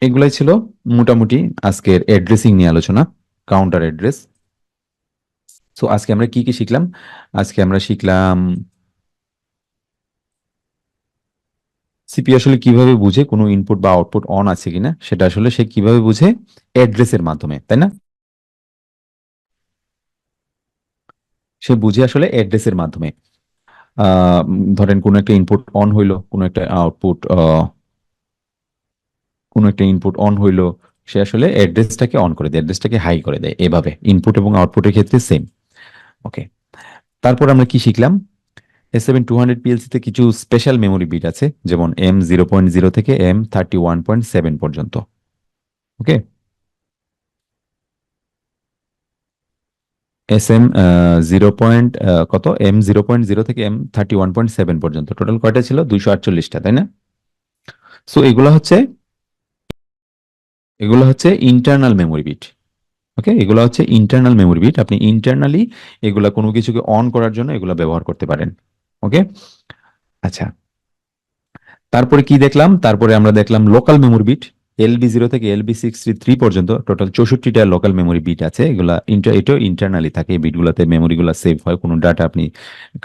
এগুলাই ছিল মোটামুটি আজকের অ্যাড্রেসিং নিয়ে আলোচনা, কাউন্টার অ্যাড্রেস। সো আজকে আমরা কি কি শিখলাম? আজকে আমরা শিখলাম সিপি আসলে কিভাবে বুঝে কোনো ইনপুট বা আউটপুট অন আছে কিনা, সেটা আসলে সে কিভাবে বুঝে? অ্যাড্রেসের মাধ্যমে, তাই না? সে বুঝে আসলে অ্যাড্রেসের মাধ্যমে। ধরেন কোনো একটা ইনপুট অন হইলো, কোনো একটা ইনপুট অন হইলো, সে আসলে অ্যাড্রেসটাকে অন করে দেয়, অ্যাড্রেসটাকে হাই করে দেয়, এভাবে ইনপুট এবং আউটপুটের ক্ষেত্রে সেম। ওকে, তারপর আমরা কি শিখলাম? A7200 PLC তে কিছু স্পেশাল মেমোরি বিট আছে, যেমন M0.0 থেকে M31.7 পর্যন্ত। ওকে, SM 0.0 থেকে M31.7 পর্যন্ত, টোটাল কয়টা ছিল? 248টা, তাই না? সো এগুলো হচ্ছে ইন্টারনাল মেমোরি বিট। ওকে, এগুলো হচ্ছে ইন্টারনাল মেমোরি বিট। আপনি ইন্টারনালি এগুলা কোনো কিছুকে অন করার জন্য এগুলা ব্যবহার করতে পারেন। ওকে, আচ্ছা, তারপরে কি দেখলাম? তারপরে আমরা দেখলাম লোকাল মেমোরি বিট। LB0 থেকে LB63 পর্যন্ত টোটাল 64টা লোকাল মেমোরি বিট আছে। এগুলা এটাও ইন্টারনালি থাকে। এই বিটগুলোতে মেমোরিগুলো সেভ হয়, কোনো ডাটা আপনি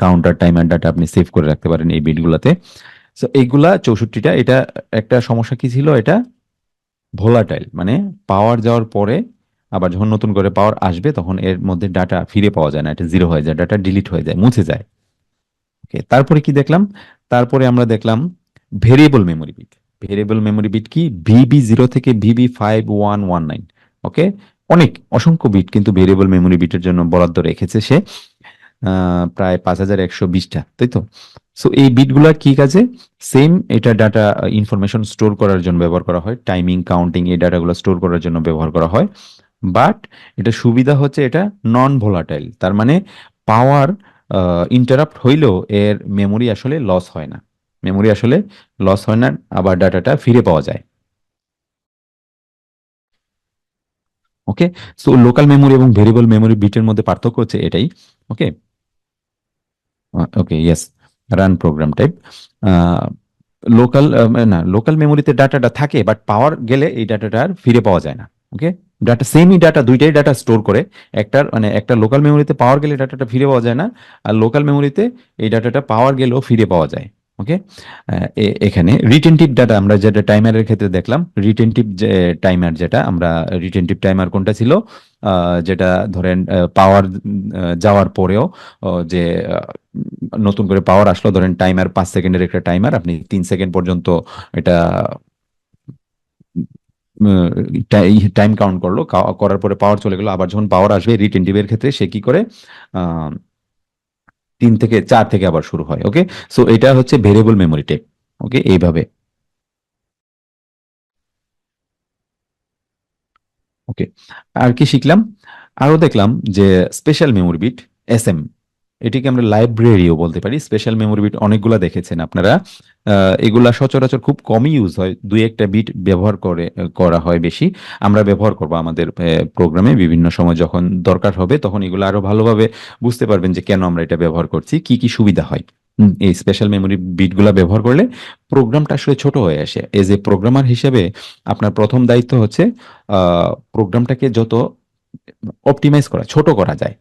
কাউন্টার টাইমার ডাটা আপনি সেভ করে রাখতে পারেন এই বিটগুলোতে। তো এইগুলা 64টা। এটা একটা সমস্যা কি ছিল, এটা ভোলাটাইল, মানে পাওয়ার যাওয়ার পরে আবার যখন নতুন করে পাওয়ার আসবে তখন এর মধ্যে ডাটা ফিরে পাওয়া যায় না, এটা জিরো হয়ে যায়, ডাটা ডিলিট হয়ে যায়, মুছে যায়। ওকে, তারপরে কি দেখলাম? তারপরে আমরা দেখলাম variable memory bit. Variable memory bit কি? VB0 থেকে VB5119। ওকে, অনেক অসংখ্য বিট কিন্তু ভেরিয়েবল মেমোরি বিটের জন্য বরাদ্দ রেখেছে সে, প্রায় 5120টা, তাই তো? সো এই বিটগুলা কি কাজে? সেম, এটা ডাটা ইনফরমেশন স্টোর করার জন্য ব্যবহার করা হয়, টাইমিং কাউন্টিং এই ডাটাগুলো স্টোর করার জন্য ব্যবহার করা হয়। বাট এটা সুবিধা হচ্ছে এটা নন ভোলাটাইল, তার মানে পাওয়ার ইন্টারাপ্ট হইলেও এর মেমোরি আসলে লস হয় না। মেমোরি আসলে লস হয় না, আবার ডাটাটা ফিরে পাওয়া যায়। ওকে, সো লোকাল মেমোরি এবং ভেরিয়েবল মেমোরি বিটের মধ্যে পার্থক্য হচ্ছে এটাই। Okay, okay, yes, run program type. Local, না, লোকাল মেমোরিতে ডাটাটা থাকে বাট পাওয়ার গেলে এই ডাটাটা আর ফিরে পাওয়া যায় না। ওকে, ডাটা সেমই, ডাটা দুইটাই ডাটা স্টোর করে। একটার মানে একটা লোকাল মেমোরিতে পাওয়ার গেলে ডাটাটা ফিরে পাওয়া যায় না, আর লোকাল মেমোরিতে এই ডাটাটা পাওয়ার গেলেও ফিরে পাওয়া যায়। ওকে, এখানে রিটেনটিভ ডাটা আমরা যেটা টাইমারের ক্ষেত্রে দেখলাম, রিটেনটিভ যে টাইমার, যেটা আমরা রিটেনটিভ টাইমার কোনটা ছিল? যেটা ধরেন পাওয়ার যাওয়ার পরেও যে নতুন করে পাওয়ার আসলো, ধরেন টাইমার 5 সেকেন্ডের একটা টাইমার, আপনি 3 সেকেন্ড পর্যন্ত এটা টাইম কাউন্ট করলো, করার পরে পাওয়ার চলে গেলো, আবার যখন পাওয়ার আসবে রিটেনটিভের ক্ষেত্রে সে কি করে? আহ 3 থেকে 4 থেকে আবার শুরু হয়। ওকে, সো এটা হচ্ছে ভেরিয়েবল মেমোরি টাইপ। ওকে, এইভাবে। ওকে, আর কি শিখলাম? আরো দেখলাম যে স্পেশাল মেমোরি বিট, SM, এটিকে আমরা লাইব্রেরিও বলতে পারি। স্পেশাল মেমোরি বিট অনেকগুলা দেখেছেন আপনারা। এগুলা সচরাচর খুব কমই ইউজ হয়, দুই একটা বিট ব্যবহার করা হয় বেশি। আমরা ব্যবহার করব আমাদের প্রোগ্রামে বিভিন্ন সময়, যখন দরকার হবে তখন এগুলো আরো ভালোভাবে বুঝতে পারবেন যে কেন আমরা এটা ব্যবহার করছি, কি কি সুবিধা হয়। এই স্পেশাল মেমোরি বিটগুলা ব্যবহার করলে প্রোগ্রামটা আসলে ছোট হয়ে আসে। এজ এ প্রোগ্রামার হিসেবে আপনার প্রথম দায়িত্ব হচ্ছে প্রোগ্রামটাকে যত অপটিমাইজ করা, ছোট করা যায়।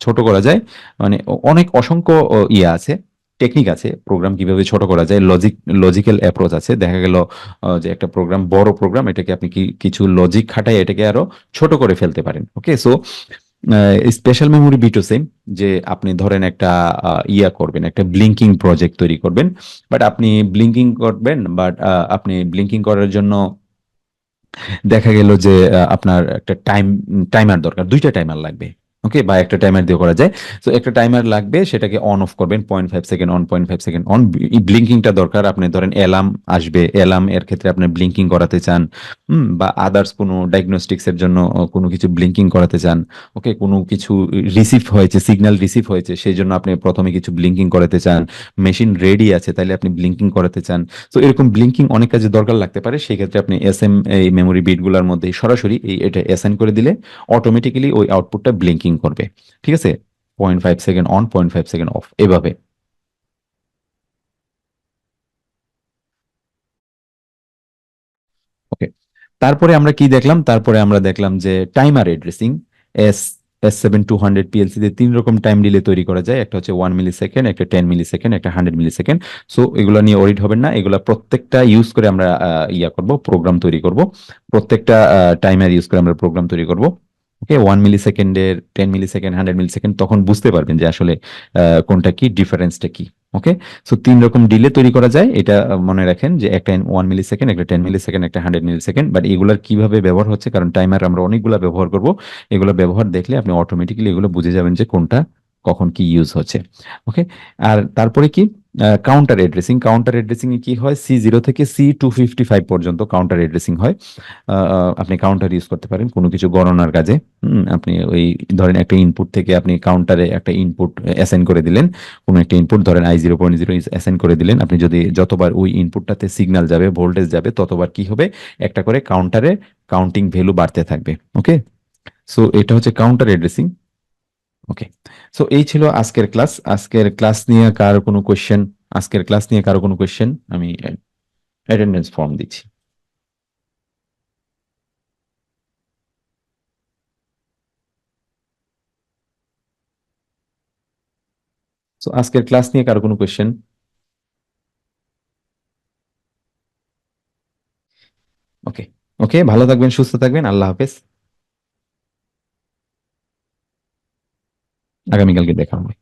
ছোট করা যায়, মানে অনেক অসংখ্য ইয়ে আছে, টেকনিক আছে প্রোগ্রাম কিভাবে ছোট করা যায়, লজিক্যাল অ্যাপ্রোচ আছে। দেখা গেল যে একটা প্রোগ্রাম, বড় প্রোগ্রাম, এটাকে আপনি কিছু লজিক খাটাই এটাকে আরো ছোট করে ফেলতে পারেন। ওকে, সো স্পেশাল মেমোরি বিটও সেম, যে আপনি ধরেন একটা ইয়া করবেন, একটা ব্লিঙ্কিং প্রজেক্ট তৈরি করবেন, বাট আপনি ব্লিঙ্কিং করবেন, বাট আপনি ব্লিঙ্কিং করার জন্য দেখা গেল যে আপনার একটা টাইমার দরকার, দুইটা টাইমার লাগবে। ওকে, বা একটা টাইমার দিয়ে করা যায়। তো একটা টাইমার লাগবে, সেটাকে অন অফ করবেন, 0.5 সেকেন্ড অন, 0.5 সেকেন্ড অন। ব্লিঙ্কিংটা দরকার, আপনি ধরেন অ্যালার্ম আসবে, অ্যালার্ম এর ক্ষেত্রে আপনি ব্লিঙ্কিং করাতে চান, বা আদার্স কোনো ডায়াগনস্টিক্স এর জন্য কোনো কিছু ব্লিঙ্কিং করাতে চান। ওকে, কোনো কিছু রিসিভ হয়েছে, সিগন্যাল রিসিভ হয়েছে, সেই জন্য আপনি প্রথমে কিছু ব্লিঙ্কিং করাতে চান। মেশিন রেডি আছে, তাইলে আপনি ব্লিঙ্কিং করাতে চান। তো এরকম ব্লিঙ্কিং অনেক কাজে দরকার লাগতে পারে, সেই ক্ষেত্রে আপনি এই মেমোরি বিটগুলোর মধ্যে সরাসরি এটা অ্যাসাইন করে দিলে অটোমেটিক্যালি ওই আউটপুটটা ব্লিঙ্কিং করবে। ঠিক আছে, 0.5 সেকেন্ড অন, 0.5 সেকেন্ড অফ, এভাবে। ওকে, তারপরে আমরা কি দেখলাম? তারপরে আমরা দেখলাম যে টাইমার এড্রেসিং। এস S7200 PLC তে 3 রকম টাইম ডিলে তৈরি করা যায়, একটা হচ্ছে 1 মিলি সেকেন্ড, একটা 10 মিলি সেকেন্ড, একটা 100 মিলি সেকেন্ড। সো এগুলো নিয়ে ওরিড হবেন না, এগুলা প্রত্যেকটা ইউজ করে আমরা ইয়া করব, প্রোগ্রাম তৈরি করব। প্রত্যেকটা টাইমার ইউজ করে আমরা প্রোগ্রাম তৈরি করব। ওকে, 1 মিলি সেকেন্ডের, 10 মিলি সেকেন্ড, 100 মিলি সেকেন্ড, তখন বুঝতে পারবেন যে আসলে কোনটা কি, ডিফারেন্সটা কি। ওকে, সো 3 রকম ডিলে তৈরি করা যায়, এটা মনে রাখেন, যে একটা 1 মিলি সেকেন্ড, একটা 10 মিলি সেকেন্ড, একটা 100 মিলি সেকেন্ড। বাট এগুলার কিভাবে ব্যবহার হচ্ছে, কারণ টাইমার আমরা অনেকগুলা ব্যবহার করব, এগুলো ব্যবহার দেখলে আপনি অটোমেটিক্যালি এগুলো বুঝে যাবেন যে কোনটা কখন কি ইউজ হচ্ছে। ওকে, আর তারপরে কি? কাউন্টার এড্রেসিং। কাউন্টার এড্রেসিং এ কি হয়? C0 থেকে C255 পর্যন্ত কাউন্টার এড্রেসিং হয়। আপনি কাউন্টার ইউজ করতে পারেন কোনো কিছু গণনার কাজে। আপনি ওই ধরেন একটা ইনপুট থেকে আপনি কাউন্টারে একটা ইনপুট অ্যাসাইন করে দিলেন, কোনো একটা ইনপুট ধরেন I0.0 অ্যাসাইন করে দিলেন। আপনি যদি যতবার ওই ইনপুটটাতে সিগন্যাল যাবে, ভোল্টেজ যাবে, ততবার কি হবে? একটা করে কাউন্টারে কাউন্টিং ভ্যালু বাড়তে থাকবে। ওকে, সো এটা হচ্ছে কাউন্টার অ্যাড্রেসিং। ওকে, সো এই ছিল আজকের ক্লাস। আজকের ক্লাস নিয়ে কারো কোনো কোয়েশ্চেন? আজকের ক্লাস নিয়ে কারো কোনো কোয়েশ্চেন? আমি অ্যাটেন্ডেন্স ফর্ম দিচ্ছি। সো আজকের ক্লাস নিয়ে কারো কোনো কোয়েশ্চেন? ওকে, ওকে, ভালো থাকবেন, সুস্থ থাকবেন, আল্লাহ হাফেজ। আগামীকালকে দেখা হবে।